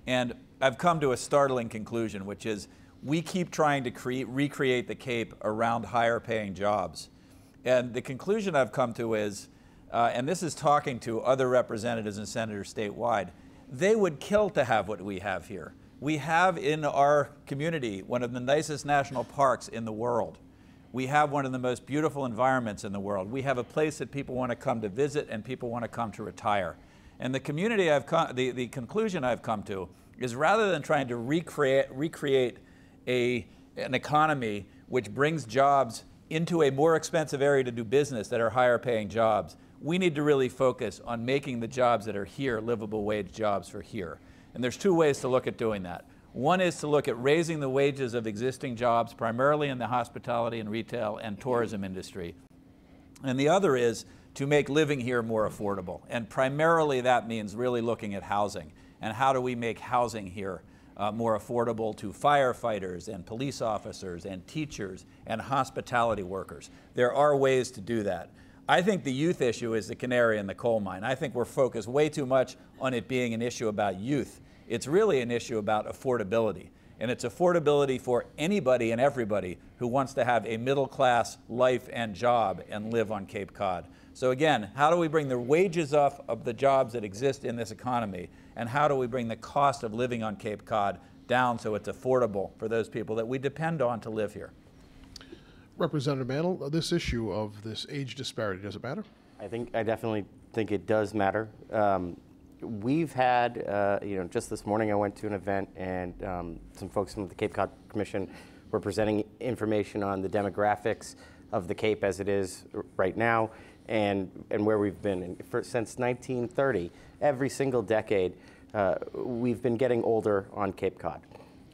Speaker 5: And I've come to a startling conclusion, which is we keep trying to recreate the Cape around higher paying jobs. And the conclusion I've come to is, and this is talking to other representatives and senators statewide, they would kill to have what we have here. We have in our community one of the nicest national parks in the world. We have one of the most beautiful environments in the world. We have a place that people want to come to visit and people want to come to retire. And the conclusion I've come to is, rather than trying to recreate an economy which brings jobs into a more expensive area to do business that are higher paying jobs, we need to really focus on making the jobs that are here livable wage jobs for here. And there's two ways to look at doing that. One is to look at raising the wages of existing jobs, primarily in the hospitality and retail and tourism industry. And the other is to make living here more affordable. And primarily that means really looking at housing. And how do we make housing here more affordable to firefighters and police officers and teachers and hospitality workers? There are ways to do that. I think the youth issue is the canary in the coal mine. I think we're focused way too much on it being an issue about youth. It's really an issue about affordability. And it's affordability for anybody and everybody who wants to have a middle-class life and job and live on Cape Cod. So again, how do we bring the wages up of the jobs that exist in this economy? And how do we bring the cost of living on Cape Cod down so it's affordable for those people that we depend on to live here?
Speaker 3: Representative Mantle, this issue of this age disparity, does it matter?
Speaker 6: I definitely think it does matter. We've had, just this morning I went to an event and some folks from the Cape Cod Commission were presenting information on the demographics of the Cape as it is right now and where we've been. And since 1930, every single decade, we've been getting older on Cape Cod.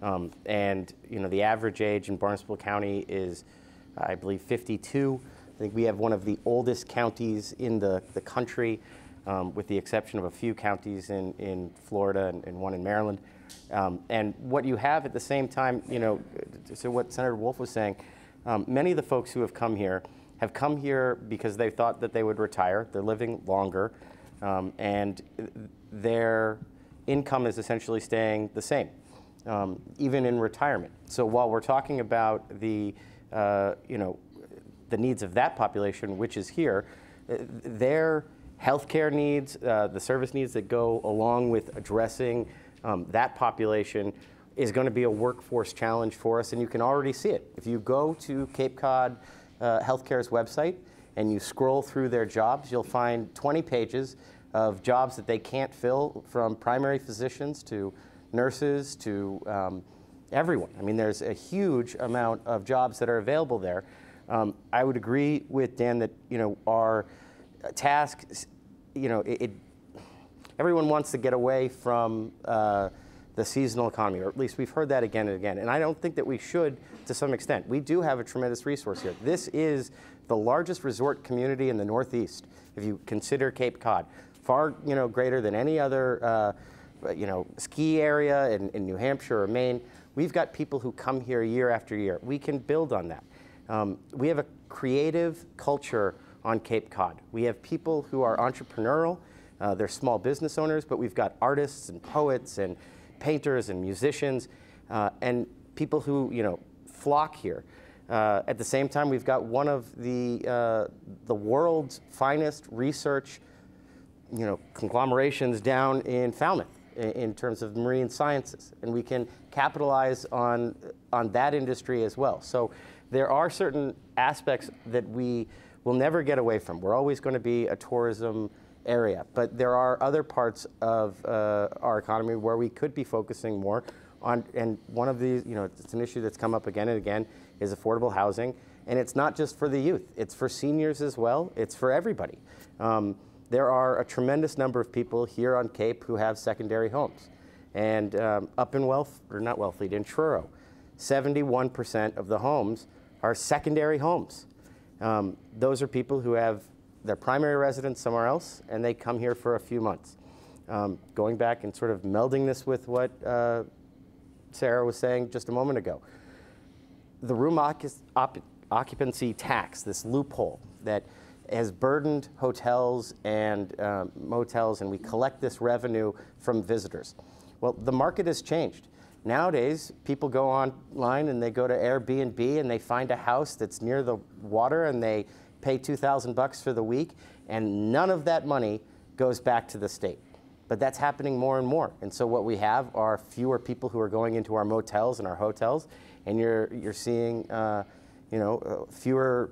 Speaker 6: The average age in Barnstable County is, I believe, 52. I think we have one of the oldest counties in the country, with the exception of a few counties in Florida and one in Maryland. And what you have at the same time, so what Senator Wolf was saying, many of the folks who have come here because they thought that they would retire. They're living longer, and their income is essentially staying the same, even in retirement. So while we're talking about the needs of that population, which is here, their healthcare needs, the service needs that go along with addressing that population is going to be a workforce challenge for us, and you can already see it. If you go to Cape Cod Healthcare's website and you scroll through their jobs, you'll find 20 pages of jobs that they can't fill, from primary physicians to nurses to everyone. I mean, there's a huge amount of jobs that are available there. I would agree with Dan that, our task, everyone wants to get away from the seasonal economy, or at least we've heard that again and again. And I don't think that we should, to some extent. We do have a tremendous resource here. This is the largest resort community in the Northeast, if you consider Cape Cod, far, greater than any other, ski area in New Hampshire or Maine. We've got people who come here year after year. We can build on that. We have a creative culture on Cape Cod. We have people who are entrepreneurial. They're small business owners, but we've got artists and poets and painters and musicians and people who, flock here. At the same time, we've got one of the world's finest research, conglomerations down in Falmouth in terms of marine sciences, and we can capitalize on that industry as well. So there are certain aspects that we will never get away from. We're always going to be a tourism area. But there are other parts of our economy where we could be focusing more on, and one of these, it's an issue that's come up again and again, is affordable housing. And it's not just for the youth, it's for seniors as well, it's for everybody. There are a tremendous number of people here on Cape who have secondary homes. And up in Wellfleet, in Truro, 71% of the homes are secondary homes. Those are people who have their primary residence somewhere else, and they come here for a few months. Going back and sort of melding this with what Sarah was saying just a moment ago, the room occupancy tax, this loophole that has burdened hotels and motels, and we collect this revenue from visitors. Well, the market has changed. Nowadays, people go online and they go to Airbnb and they find a house that's near the water and they pay $2,000 for the week, and none of that money goes back to the state. But that's happening more and more. And so what we have are fewer people who are going into our motels and our hotels, and you're seeing fewer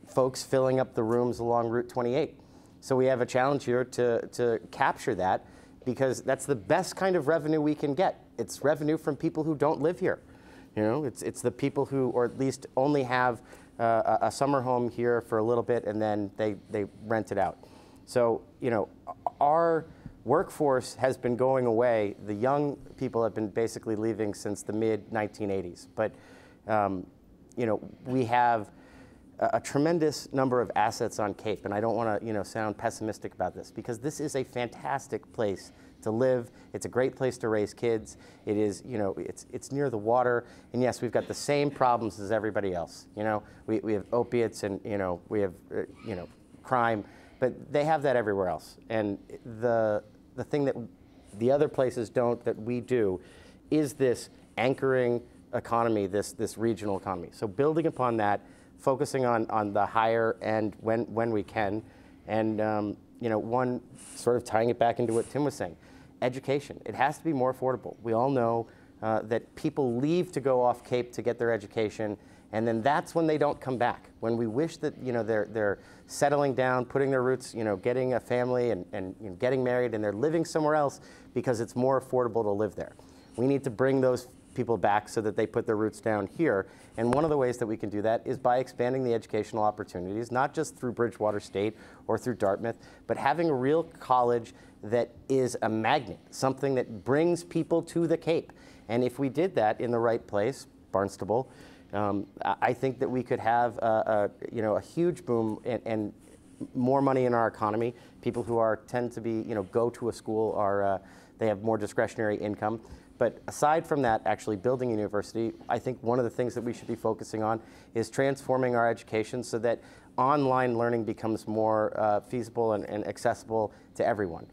Speaker 6: folks filling up the rooms along Route 28. So we have a challenge here to capture that, because that's the best kind of revenue we can get. It's revenue from people who don't live here. It's the people who, or at least only have a summer home here for a little bit and then they rent it out. So, our workforce has been going away. The young people have been basically leaving since the mid-1980s. But, we have a tremendous number of assets on Cape, and I don't want to, sound pessimistic about this, because this is a fantastic place to live. It's a great place to raise kids. It is, it's near the water, and yes, we've got the same problems as everybody else. We have opiates, and we have crime, but they have that everywhere else. And the thing that the other places don't, that we do, is this anchoring economy, this regional economy. So building upon that, focusing on the higher end when we can, and one sort of tying it back into what Tim was saying, education. It has to be more affordable. We all know that people leave to go off Cape to get their education, and then that's when they don't come back. When we wish that they're settling down, putting their roots, getting a family and getting married, and they're living somewhere else because it's more affordable to live there. We need to bring those people back so that they put their roots down here. And one of the ways that we can do that is by expanding the educational opportunities, not just through Bridgewater State or through Dartmouth, but having a real college that is a magnet, something that brings people to the Cape. And if we did that in the right place, Barnstable, I think that we could have a huge boom and more money in our economy. People who tend to be, go to a school they have more discretionary income. But aside from that, actually building a university, I think one of the things that we should be focusing on is transforming our education so that online learning becomes more feasible and accessible to everyone.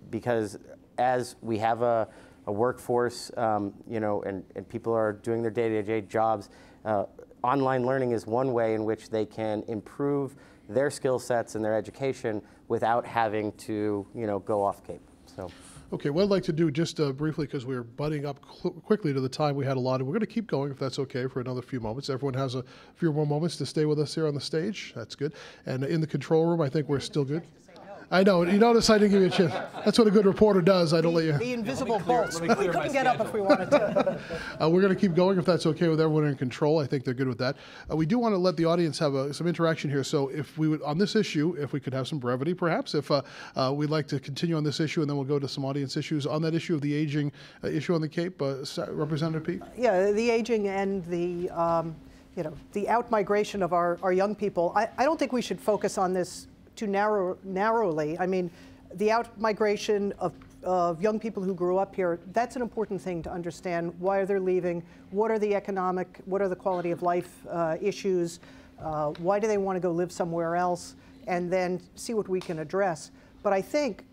Speaker 6: Because as we have a workforce, and people are doing their day-to-day jobs, online learning is one way in which they can improve their skill sets and their education without having to, go off Cape. So.
Speaker 3: Okay, what I'd like to do just briefly, because we're butting up quickly to the time we had allotted, we're going to keep going, if that's okay, for another few moments. Everyone has a few more moments to stay with us here on the stage. That's good. And in the control room, I think we're still good. I know. You notice I didn't give you a chance. That's what a good reporter does. I don't let you.
Speaker 8: The invisible bolts. We couldn't get up if we wanted to.
Speaker 3: We're going to keep going if that's okay with everyone in control. I think they're good with that. We do want to let the audience have some interaction here. So if we would, on this issue, if we could have some brevity, perhaps, if we'd like to continue on this issue, and then we'll go to some audience issues. On that issue of the aging issue on the Cape, Representative Peake?
Speaker 8: Yeah, the aging and the the out-migration of our young people. I don't think we should focus on this too narrowly. I mean, the out-migration of young people who grew up here, that's an important thing to understand. Why are they leaving? What are the quality of life issues? Why do they want to go live somewhere else? And then see what we can address. But I think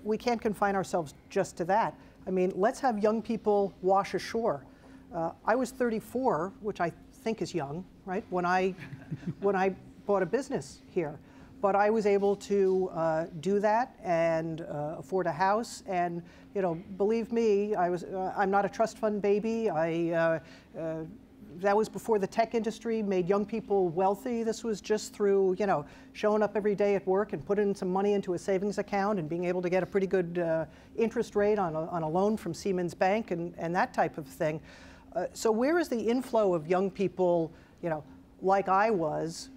Speaker 8: we can't confine ourselves just to that. I mean, let's have young people wash ashore. I was 34, which I think is young, right? When I bought a business here. But I was able to do that and afford a house. And believe me, I'm not a trust fund baby. I that was before the tech industry made young people wealthy. This was just through, you know, showing up every day at work and putting some money into a savings account and being able to get a pretty good interest rate on a loan from Siemens Bank and that type of thing. So where is the inflow of young people, you know, like I was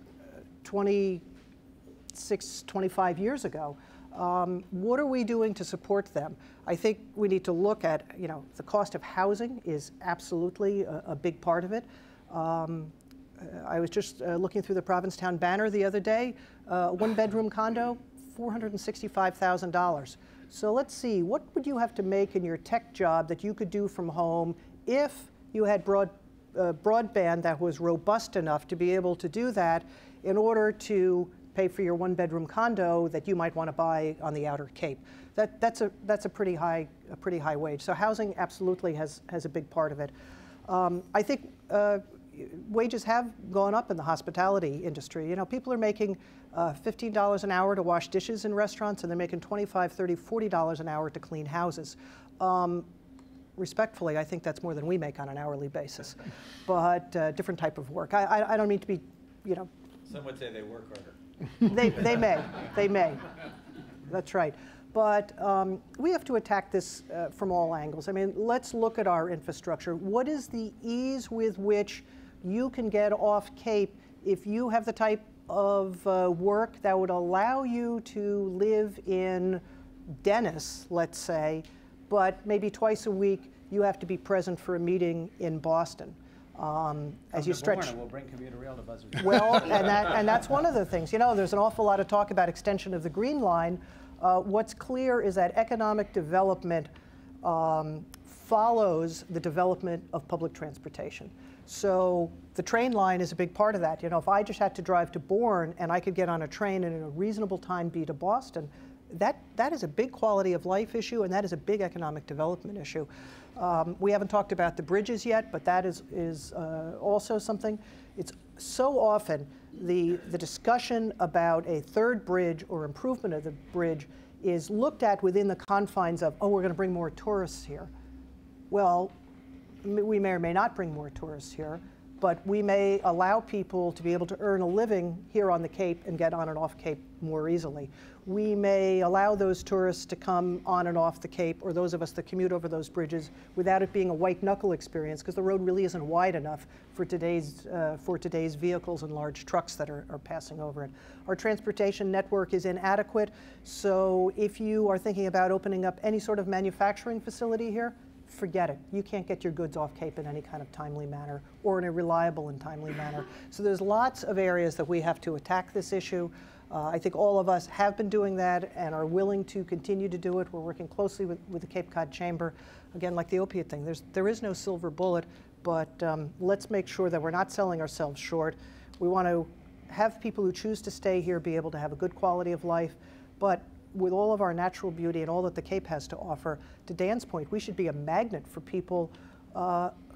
Speaker 8: 26, 25 years ago? What are we doing to support them? I think we need to look at, you know, the cost of housing is absolutely a big part of it. I was just looking through the Provincetown Banner the other day, one-bedroom condo, $465,000. So let's see, what would you have to make in your tech job that you could do from home if you had broadband that was robust enough to be able to do that in order to pay for your one-bedroom condo that you might want to buy on the Outer Cape? That's a pretty high wage. So housing absolutely has a big part of it. I think wages have gone up in the hospitality industry. You know, people are making $15 an hour to wash dishes in restaurants, and they're making $25, $30, $40 an hour to clean houses. Respectfully, I think that's more than we make on an hourly basis, but different type of work. I don't mean to be, you know.
Speaker 5: Some would say they work harder.
Speaker 8: They may. That's right. But we have to attack this from all angles. I mean, let's look at our infrastructure. What is the ease with which you can get off Cape if you have the type of work that would allow you to live in Dennis, let's say, but maybe twice a week you have to be present for a meeting in Boston? As you stretch,
Speaker 7: we'll bring commuter rail to Buzzard.
Speaker 8: Well, and that's one of the things. You know, there's an awful lot of talk about extension of the Green Line. What's clear is that economic development follows the development of public transportation. So the train line is a big part of that. You know, if I just had to drive to Bourne and I could get on a train and in a reasonable time be to Boston, that is a big quality of life issue, and that is a big economic development issue. We haven't talked about the bridges yet, but that is also something. It's so often the discussion about a third bridge or improvement of the bridge is looked at within the confines of, oh, we're going to bring more tourists here. Well, we may or may not bring more tourists here, but we may allow people to be able to earn a living here on the Cape and get on and off Cape more easily. We may allow those tourists to come on and off the Cape, or those of us that commute over those bridges, without it being a white knuckle experience, because the road really isn't wide enough for today's vehicles and large trucks that are passing over it. Our transportation network is inadequate, so if you are thinking about opening up any sort of manufacturing facility here, forget it. You can't get your goods off Cape in any kind of timely manner or in a reliable and timely manner. So there's lots of areas that we have to attack this issue. I think all of us have been doing that and are willing to continue to do it. We're working closely with the Cape Cod Chamber. Again, like the opiate thing, there is no silver bullet, but let's make sure that we're not selling ourselves short. We want to have people who choose to stay here be able to have a good quality of life, but with all of our natural beauty and all that the Cape has to offer, to Dan's point, we should be a magnet for people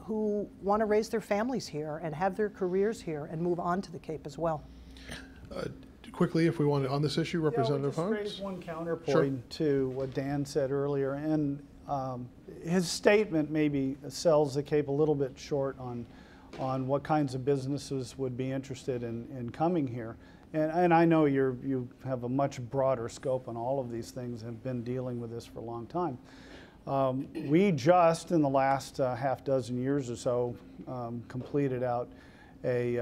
Speaker 8: who want to raise their families here and have their careers here and move on to the Cape as well.
Speaker 3: Quickly, if we want to, on this issue, Representative
Speaker 9: Hunt?
Speaker 3: Hunt?
Speaker 9: Raise one counterpoint to what Dan said earlier, and his statement maybe sells the Cape a little bit short on what kinds of businesses would be interested in coming here. And I know you have a much broader scope on all of these things and have been dealing with this for a long time. We just, in the last half dozen years or so, completed out a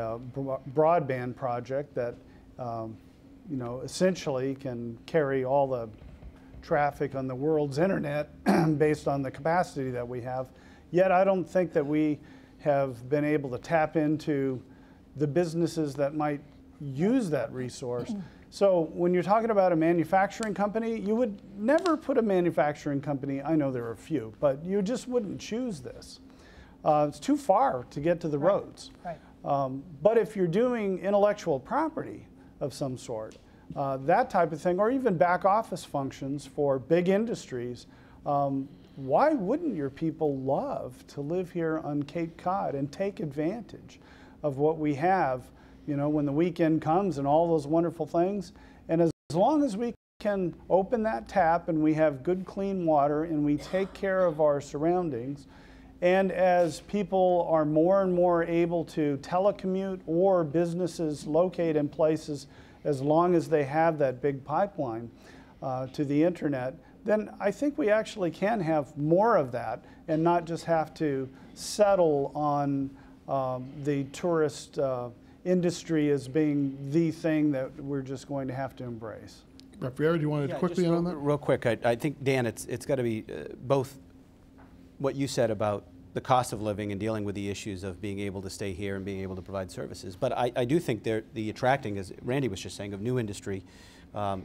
Speaker 9: broadband project that you know, essentially can carry all the traffic on the world's internet based on the capacity that we have. Yet I don't think that we have been able to tap into the businesses that might use that resource. So when you're talking about a manufacturing company, you would never put a manufacturing company, I know there are a few, but you just wouldn't choose this. It's too far to get to the roads.
Speaker 8: Right.
Speaker 9: But if you're doing intellectual property of some sort, that type of thing, or even back office functions for big industries, why wouldn't your people love to live here on Cape Cod and take advantage of what we have, you know, when the weekend comes and all those wonderful things? And as long as we can open that tap and we have good clean water and we take care of our surroundings, And as people are more and more able to telecommute or businesses locate in places as long as they have that big pipeline to the internet, then I think we actually can have more of that and not just have to settle on the tourist industry as being the thing that we're just going to have to embrace.
Speaker 3: Rep. Vieira, do you want to quickly
Speaker 7: just
Speaker 3: on that?
Speaker 7: Real quick, I think, Dan, it's got to be both what you said about the cost of living and dealing with the issues of being able to stay here and being able to provide services. But I do think the attracting, as Randy was just saying, of new industry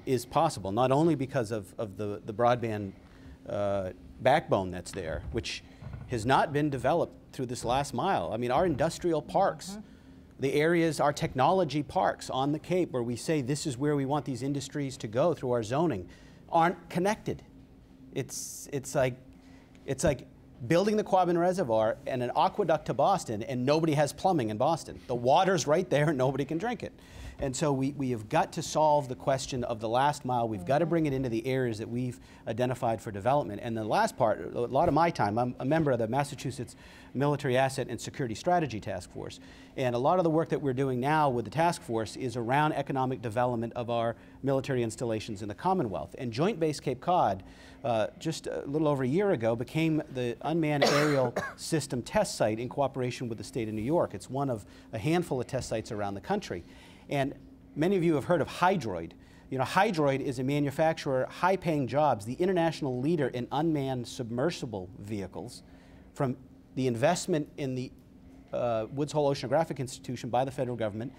Speaker 7: is possible, not only because of the broadband backbone that's there, which has not been developed through this last mile. I mean, our industrial parks, the areas, our technology parks on the Cape where we say this is where we want these industries to go through our zoning, aren't connected. It's like building the Quabbin Reservoir and an aqueduct to Boston, and nobody has plumbing in Boston. The water's right there and nobody can drink it. And so we have got to solve the question of the last mile. We've got to bring it into the areas that we've identified for development. And the last part, a lot of my time, I'm a member of the Massachusetts Military Asset and Security Strategy Task Force. And a lot of the work that we're doing now with the task force is around economic development of our military installations in the Commonwealth. And Joint Base Cape Cod, just a little over a year ago, became the unmanned aerial system test site in cooperation with the state of New York. It's one of a handful of test sites around the country. And many of you have heard of Hydroid. You know, Hydroid is a manufacturer, high-paying jobs, the international leader in unmanned submersible vehicles. From the investment in the Woods Hole Oceanographic Institution by the federal government,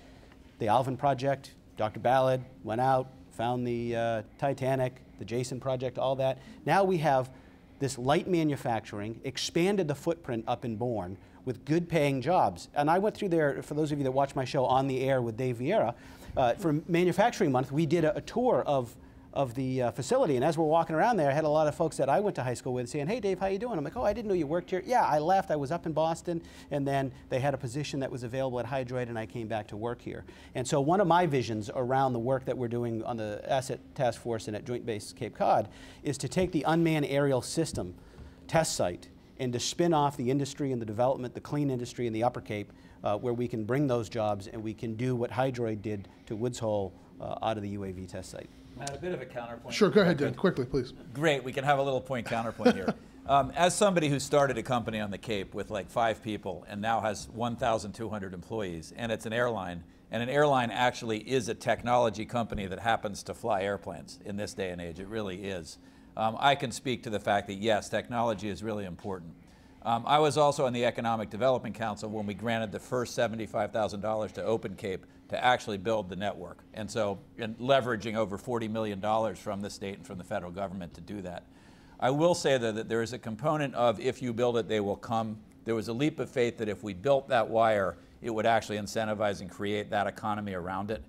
Speaker 7: the Alvin Project, Dr. Ballard went out, found the Titanic, the Jason Project, all that. Now we have this light manufacturing, expanded the footprint up in Bourne with good paying jobs. And I went through there, for those of you that watch my show On the Air with Dave Vieira, for Manufacturing Month, we did a tour of the facility. And as we're walking around there, I had a lot of folks that I went to high school with saying, "Hey Dave, how you doing?" I'm like, "Oh, I didn't know you worked here." "Yeah, I left, I was up in Boston, and then they had a position that was available at Hydroid, and I came back to work here." And so one of my visions around the work that we're doing on the Asset Task Force and at Joint Base Cape Cod is to take the unmanned aerial system test site and to spin off the industry and the development, the clean industry in the Upper Cape, where we can bring those jobs and we can do what Hydroid did to Woods Hole out of the UAV test site.
Speaker 5: Matt, a bit of a counterpoint.
Speaker 3: Sure, go ahead, Dan, quickly, please.
Speaker 5: Great, we can have a little point counterpoint here. As somebody who started a company on the Cape with like 5 people and now has 1,200 employees, and it's an airline, and an airline actually is a technology company that happens to fly airplanes in this day and age, it really is. I can speak to the fact that yes, technology is really important. I was also on the Economic Development Council when we granted the first $75,000 to Open Cape to actually build the network. And so, leveraging over $40 million from the state and from the federal government to do that. I will say that there is a component of if you build it, they will come. There was a leap of faith that if we built that wire, it would actually incentivize and create that economy around it.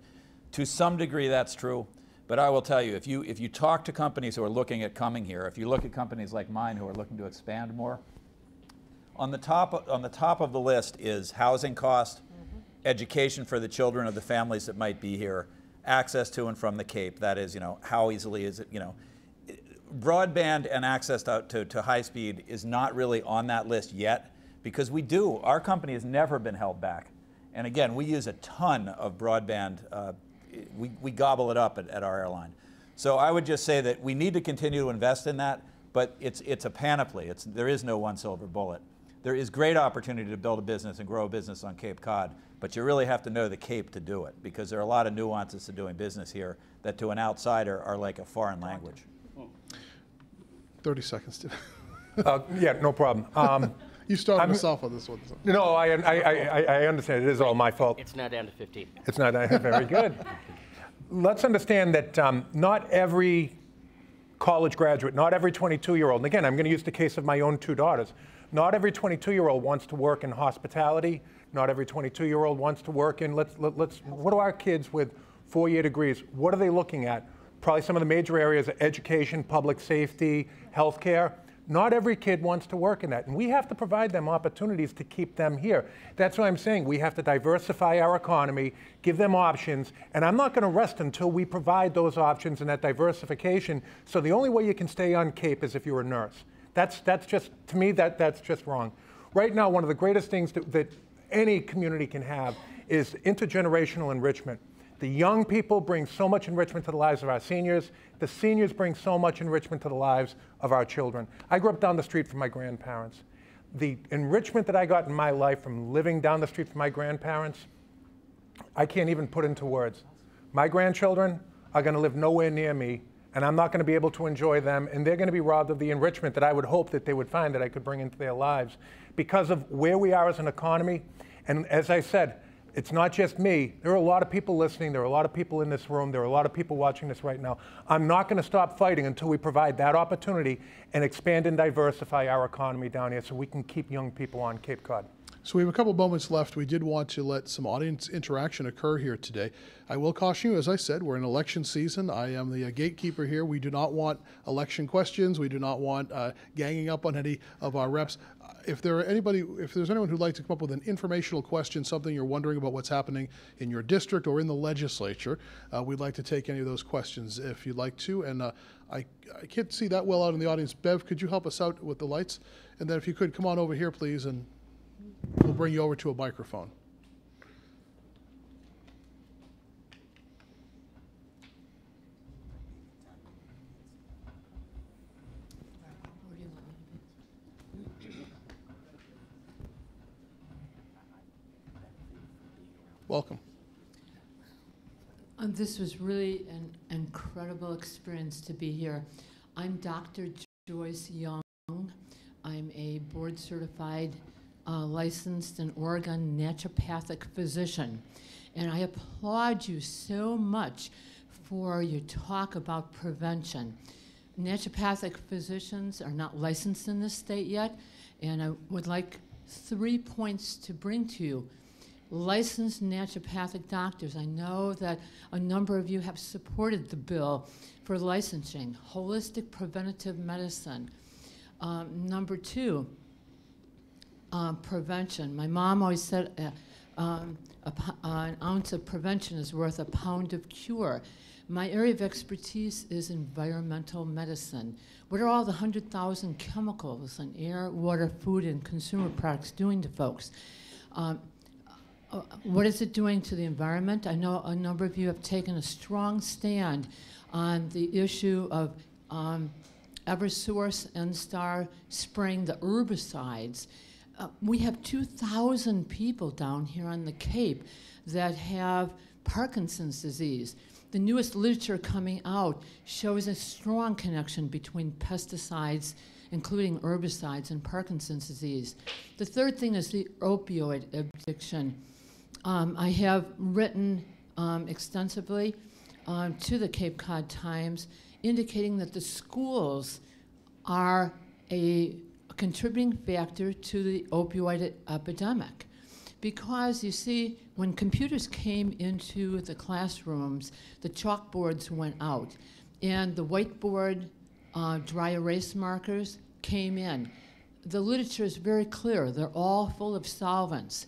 Speaker 5: To some degree, that's true. But I will tell you, if you talk to companies who are looking at coming here, if you look at companies like mine who are looking to expand more, on the top of the list is housing cost, education for the children of the families that might be here, access to and from the Cape. That is, how easily is it, broadband and access to high speed is not really on that list yet because our company has never been held back. And again, we use a ton of broadband. We gobble it up at our airline. So I would just say that we need to continue to invest in that, but it's a panoply. There is no one silver bullet. There is great opportunity to build a business and grow a business on Cape Cod, but you really have to know the Cape to do it because there are a lot of nuances to doing business here that to an outsider are like a foreign language.
Speaker 3: 30 seconds.
Speaker 4: Yeah, no problem.
Speaker 3: You started us off on this one. So.
Speaker 4: No, I understand. It is all my fault.
Speaker 6: It's now down to 15.
Speaker 4: It's not very good. Let's understand that not every college graduate, not every 22-year-old, and again, I'm going to use the case of my own 2 daughters, not every 22-year-old wants to work in hospitality. Not every 22-year-old wants to work in, what do our kids with 4-year degrees, what are they looking at? Probably some of the major areas are education, public safety, healthcare. Not every kid wants to work in that, and we have to provide them opportunities to keep them here. That's what I'm saying. We have to diversify our economy, give them options, and I'm not going to rest until we provide those options and that diversification. So the only way you can stay on Cape is if you're a nurse. That's just, to me, that's just wrong. Right now, one of the greatest things that any community can have is intergenerational enrichment. The young people bring so much enrichment to the lives of our seniors. The seniors bring so much enrichment to the lives of our children. I grew up down the street from my grandparents. The enrichment that I got in my life from living down the street from my grandparents, I can't even put into words. My grandchildren are going to live nowhere near me, and I'm not going to be able to enjoy them, and they're going to be robbed of the enrichment that I would hope that they would find that I could bring into their lives because of where we are as an economy. And as I said, it's not just me. There are a lot of people listening. There are a lot of people in this room. There are a lot of people watching this right now. I'm not going to stop fighting until we provide that opportunity and expand and diversify our economy down here so we can keep young people on Cape Cod.
Speaker 3: So we have a couple moments left. We did want to let some audience interaction occur here today. I will caution you, as I said, we're in election season. I am the gatekeeper here. We do not want election questions. We do not want ganging up on any of our reps. If there's anyone who'd like to come up with an informational question, something you're wondering about what's happening in your district or in the legislature, we'd like to take any of those questions if you'd like to. And I can't see that well out in the audience. Bev, could you help us out with the lights? And then if you could, come on over here, please, and we'll bring you over to a microphone. Welcome.
Speaker 10: This was really an incredible experience to be here. I'm Dr. Joyce Young. I'm a board-certified, licensed in Oregon naturopathic physician. And I applaud you so much for your talk about prevention. Naturopathic physicians are not licensed in this state yet, and I would like 3 points to bring to you. Licensed naturopathic doctors. I know that a number of you have supported the bill for licensing, holistic preventative medicine. Number 2, prevention. My mom always said an ounce of prevention is worth a pound of cure. My area of expertise is environmental medicine. What are all the 100,000 chemicals in air, water, food, and consumer products doing to folks? What is it doing to the environment? I know a number of you have taken a strong stand on the issue of Eversource, NSTAR spraying the herbicides. We have 2,000 people down here on the Cape that have Parkinson's disease. The newest literature coming out shows a strong connection between pesticides, including herbicides, and Parkinson's disease. The third thing is the opioid addiction. I have written extensively to the Cape Cod Times indicating that the schools are a contributing factor to the opioid epidemic. Because, you see, when computers came into the classrooms, the chalkboards went out, and the whiteboard dry erase markers came in. The literature is very clear. They're all full of solvents.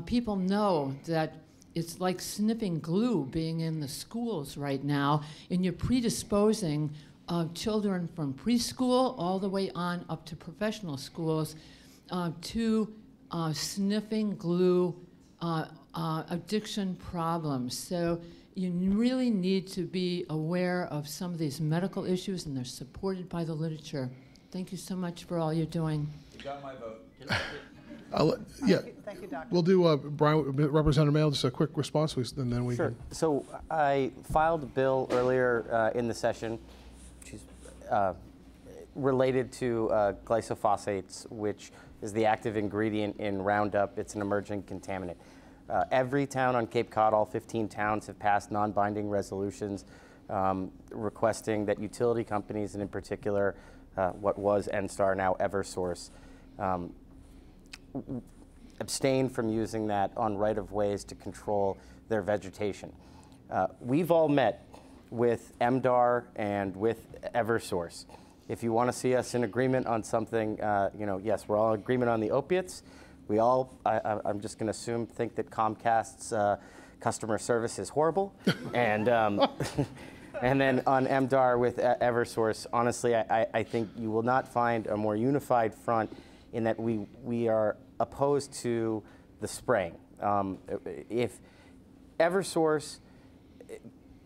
Speaker 10: People know that it's like sniffing glue being in the schools right now, and you're predisposing children from preschool all the way on up to professional schools to sniffing glue addiction problems. So you really need to be aware of some of these medical issues, and they're supported by the literature. Thank you so much for all you're doing.
Speaker 5: You got my vote.
Speaker 3: Yeah,
Speaker 8: Thank you, Doctor.
Speaker 3: we'll do, Brian, Representative Mayo, just a quick response, please, and then we
Speaker 6: Sure.
Speaker 3: can.
Speaker 6: So I filed a bill earlier in the session, which is related to glyphosate, which is the active ingredient in Roundup. It's an emerging contaminant. Every town on Cape Cod, all 15 towns, have passed non-binding resolutions requesting that utility companies, and in particular, what was NSTAR, now Eversource, abstain from using that on right-of-ways to control their vegetation. We've all met with MDAR and with Eversource. If you want to see us in agreement on something, yes, we're all in agreement on the opiates. We all, I'm just going to assume, think that Comcast's customer service is horrible. And, and then on MDAR with Eversource, honestly, I think you will not find a more unified front in that we are opposed to the spraying. If Eversource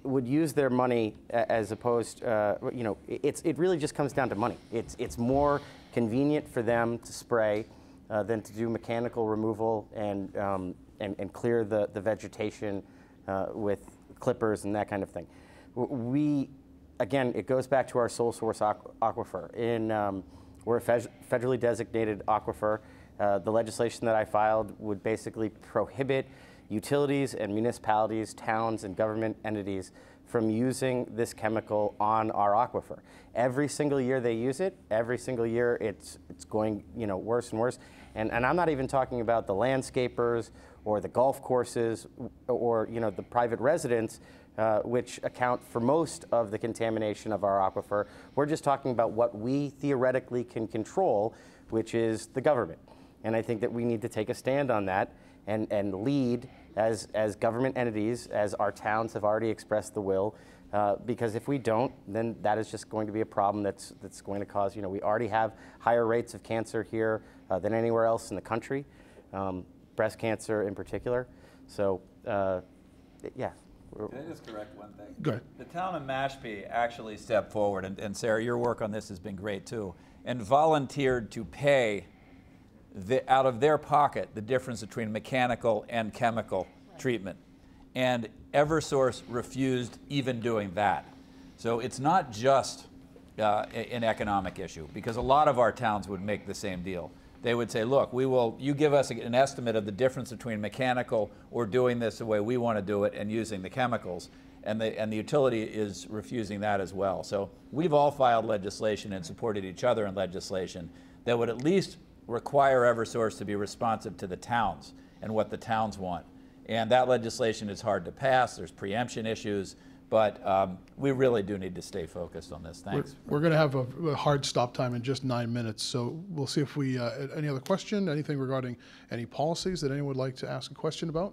Speaker 6: would use their money as opposed, it really just comes down to money. It's more convenient for them to spray than to do mechanical removal and clear the vegetation with clippers and that kind of thing. Again, it goes back to our sole source aquifer. We're a federally designated aquifer. The legislation that I filed would basically prohibit utilities and municipalities, towns, and government entities from using this chemical on our aquifer. Every single year they use it, every single year it's going worse and worse. And I'm not even talking about the landscapers or the golf courses or the private residents, which account for most of the contamination of our aquifer. We're just talking about what we theoretically can control, which is the government. And I think that we need to take a stand on that and lead as government entities, as our towns have already expressed the will, because if we don't, then that is just going to be a problem that's going to cause, we already have higher rates of cancer here than anywhere else in the country, breast cancer in particular. So, yeah.
Speaker 5: Can I just correct one thing?
Speaker 3: Go ahead.
Speaker 5: The town of Mashpee actually stepped forward, and Sarah, your work on this has been great too, and volunteered to pay out of their pocket the difference between mechanical and chemical treatment. And Eversource refused even doing that. So it's not just an economic issue, because a lot of our towns would make the same deal. They would say, look, you give us an estimate of the difference between mechanical or doing this the way we want to do it and using the chemicals, and the utility is refusing that as well. So we've all filed legislation and supported each other in legislation that would at least require Eversource to be responsive to the towns and what the towns want. And that legislation is hard to pass. There's preemption issues, but we really do need to stay focused on this. Thanks.
Speaker 3: We're going to have a hard stop time in just 9 minutes, so we'll see if we, any other question, anything regarding any policies that anyone would like to ask a question about?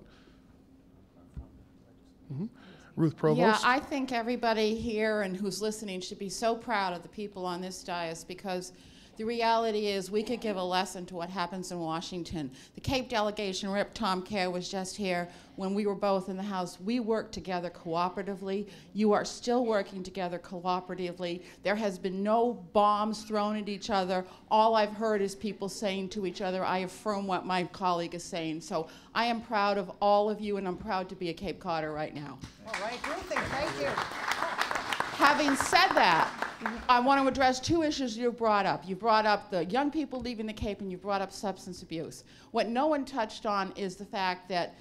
Speaker 3: Ruth Provost?
Speaker 11: Yeah, I think everybody here and who's listening should be so proud of the people on this dais, because the reality is we could give a lesson to what happens in Washington. The Cape delegation, Rep. Tom Kerr was just here when we were both in the House. We worked together cooperatively. You are still working together cooperatively. There has been no bombs thrown at each other. All I've heard is people saying to each other, I affirm what my colleague is saying. So I am proud of all of you, and I'm proud to be a Cape Codder right now.
Speaker 8: All right, Ruthie, thank you.
Speaker 11: Having said that, I want to address two issues you brought up. You brought up the young people leaving the Cape, and you brought up substance abuse. What no one touched on is the fact that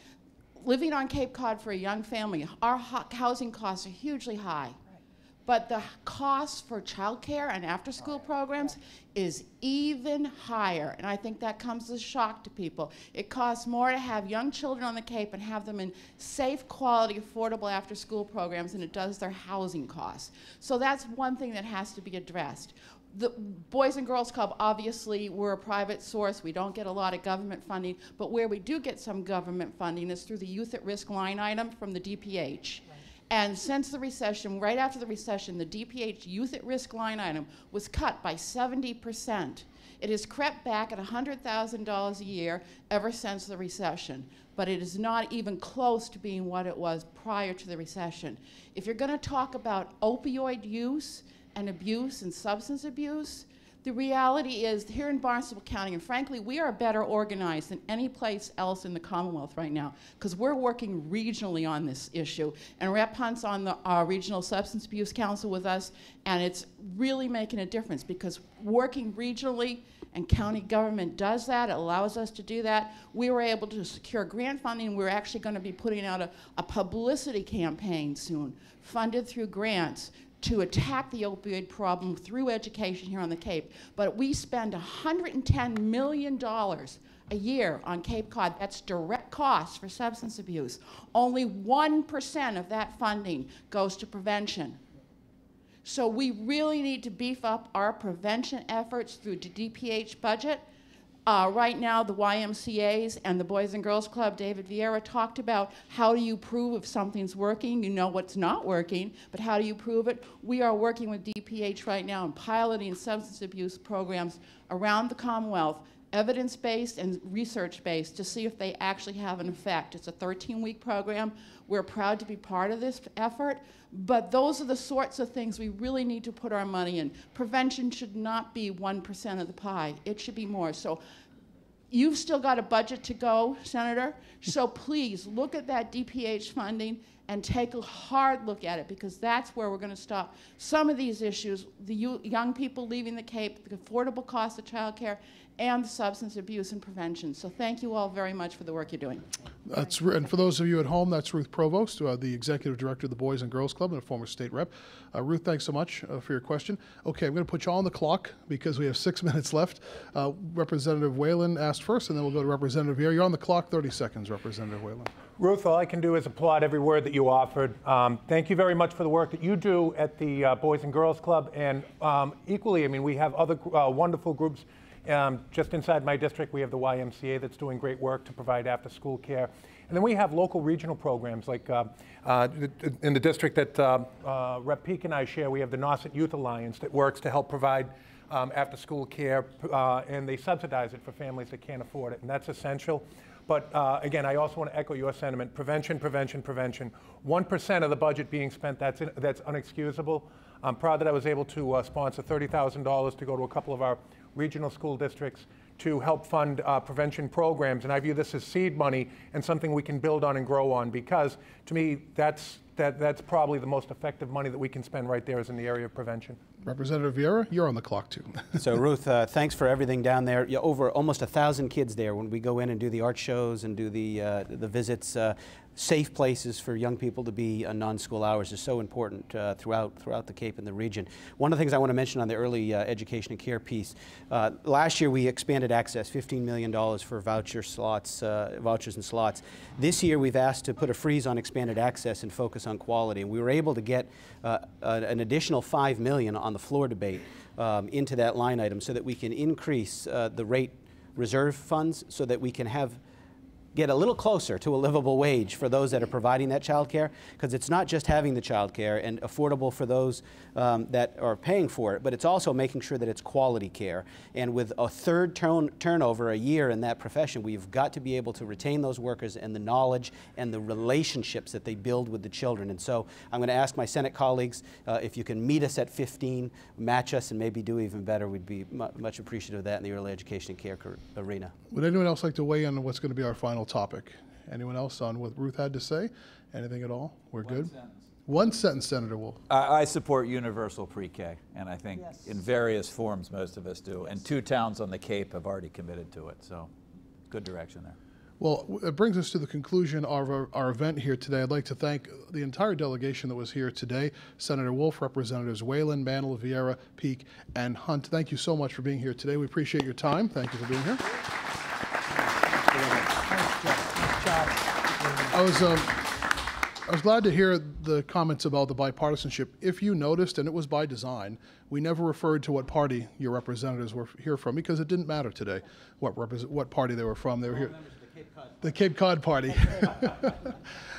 Speaker 11: living on Cape Cod for a young family, our housing costs are hugely high. But the cost for childcare and after-school programs is even higher, and I think that comes as a shock to people. It costs more to have young children on the Cape and have them in safe, quality, affordable after-school programs than it does their housing costs. So that's one thing that has to be addressed. The Boys and Girls Club, obviously, we're a private source. We don't get a lot of government funding, but where we do get some government funding is through the Youth at Risk line item from the DPH. And since the recession, right after the recession, the DPH Youth at Risk line item was cut by 70%. It has crept back at $100,000 a year ever since the recession, but it is not even close to being what it was prior to the recession. If you're going to talk about opioid use and abuse and substance abuse, the reality is here in Barnstable County, and frankly, we are better organized than any place else in the Commonwealth right now, because we're working regionally on this issue. And Rep. Hunt's on the Regional Substance Abuse Council with us, and it's really making a difference, because working regionally and county government does that, it allows us to do that. We were able to secure grant funding. We're actually going to be putting out a publicity campaign soon, funded through grants, to attack the opioid problem through education here on the Cape. But we spend $110 million a year on Cape Cod. That's direct costs for substance abuse. Only 1% of that funding goes to prevention. So we really need to beef up our prevention efforts through the DPH budget. Right now, the YMCAs and the Boys and Girls Club, David Vieira talked about how do you prove if something's working. You know what's not working, but how do you prove it? We are working with DPH right now and piloting substance abuse programs around the Commonwealth evidence-based and research-based to see if they actually have an effect. It's a 13-week program. We're proud to be part of this effort, but those are the sorts of things we really need to put our money in. Prevention should not be 1% of the pie. It should be more. So you've still got a budget to go, Senator, so please look at that DPH funding and take a hard look at it, because that's where we're going to stop some of these issues, the young people leaving the Cape, the affordable cost of childcare, and the substance abuse and prevention. So thank you all very much for the work you're doing.
Speaker 3: And for those of you at home, that's Ruth Provost, the Executive Director of the Boys and Girls Club and a former state rep. Ruth, thanks so much for your question. Okay, I'm going to put you all on the clock because we have 6 minutes left. Representative Whalen asked first, and then we'll go to Representative Vieira. You're on the clock, 30 seconds, Representative Whalen.
Speaker 4: Ruth, all I can do is applaud every word that you offered. Thank you very much for the work that you do at the Boys and Girls Club. And equally, I mean, we have other wonderful groups. Just inside my district, we have the YMCA that's doing great work to provide after-school care. And then we have local regional programs like in the district that Rep. Peake and I share, we have the Nauset Youth Alliance that works to help provide after-school care, and they subsidize it for families that can't afford it, and that's essential. But again, I also want to echo your sentiment, prevention, prevention, prevention. 1% of the budget being spent, that's unexcusable. I'm proud that I was able to sponsor $30,000 to go to a couple of our regional school districts to help fund prevention programs. And I view this as seed money and something we can build on and grow on, because to me, that's probably the most effective money that we can spend right there is in the area of prevention.
Speaker 3: Representative Vieira, you're on the clock too.
Speaker 7: So Ruth, thanks for everything down there. Over almost 1,000 kids there when we go in and do the art shows and do the visits. Safe places for young people to be on non-school hours is so important throughout the Cape and the region. One of the things I want to mention on the early education and care piece, last year we expanded access, $15 million for vouchers and slots. This year we've asked to put a freeze on expanded access and focus on quality. And we were able to get an additional $5 million on the floor debate into that line item so that we can increase the rate reserve funds so that we can get a little closer to a livable wage for those that are providing that child care, because it's not just having the child care and affordable for those that are paying for it, but it's also making sure that it's quality care. And with a third turnover a year in that profession, we've got to be able to retain those workers and the knowledge and the relationships that they build with the children. And so I'm going to ask my Senate colleagues if you can meet us at 15, match us, and maybe do even better. We'd be much appreciative of that in the early education and care arena.
Speaker 3: Would anyone else like to weigh in on what's going to be our final topic? Anyone else on what Ruth had to say? Anything at all? We're good? One sentence, Senator Wolf.
Speaker 5: I support universal pre-K, and I think in various forms most of us do. And 2 towns on the Cape have already committed to it, so good direction there.
Speaker 3: Well, it brings us to the conclusion of our event here today. I'd like to thank the entire delegation that was here today, Senator Wolf, Representatives Whalen, Mantle, Vieira, Peake, and Hunt. Thank you so much for being here today. We appreciate your time. Thank you for being here. I was glad to hear the comments about the bipartisanship. If you noticed, and it was by design, we never referred to what party your representatives were here from, because it didn't matter today what party they were from. They were here. The Cape Cod Party.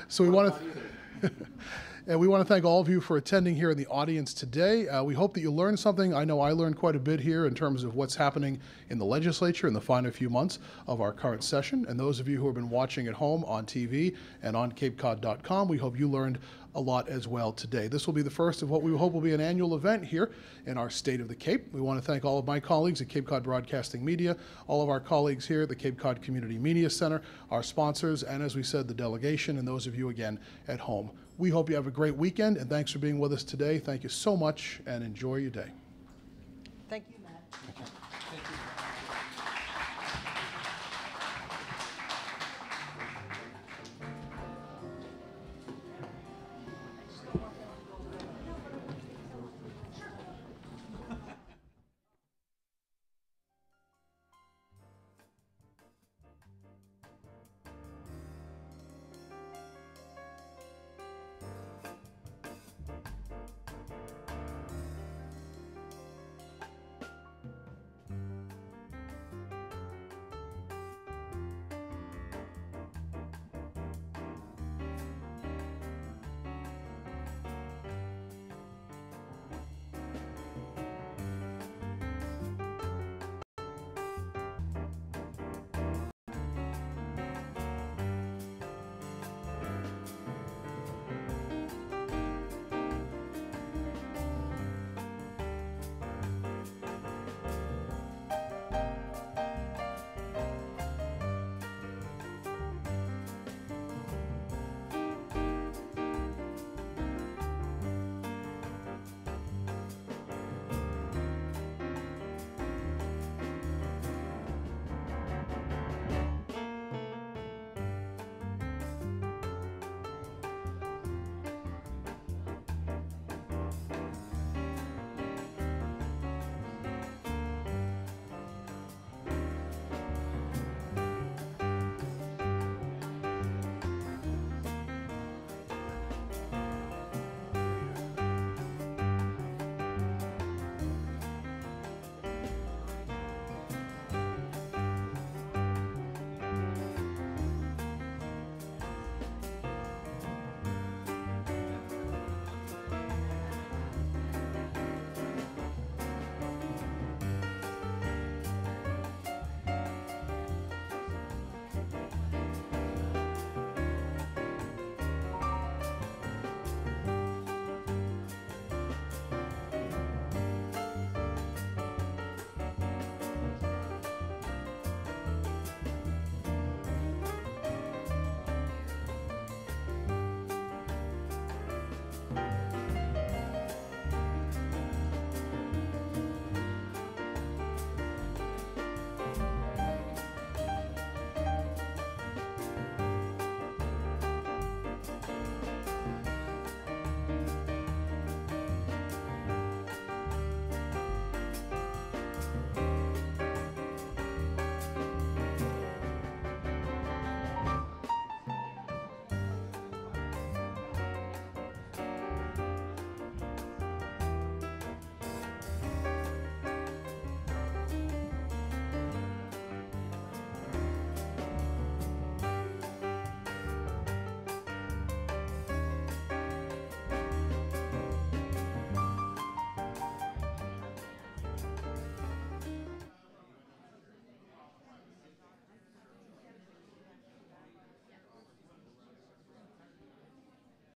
Speaker 3: So we want to. And we want to thank all of you for attending here in the audience today. We hope that you learned something. I know I learned quite a bit here in terms of what's happening in the legislature in the final few months of our current session. And those of you who have been watching at home on TV and on CapeCod.com, we hope you learned a lot as well today. This will be the first of what we hope will be an annual event here in our State of the Cape. We want to thank all of my colleagues at Cape Cod Broadcasting Media, all of our colleagues here at the Cape Cod Community Media Center, our sponsors, and as we said, the delegation, and those of you again at home. We hope you have a great weekend, and thanks for being with us today. Thank you so much, and enjoy your day.
Speaker 8: Thank you, Matt.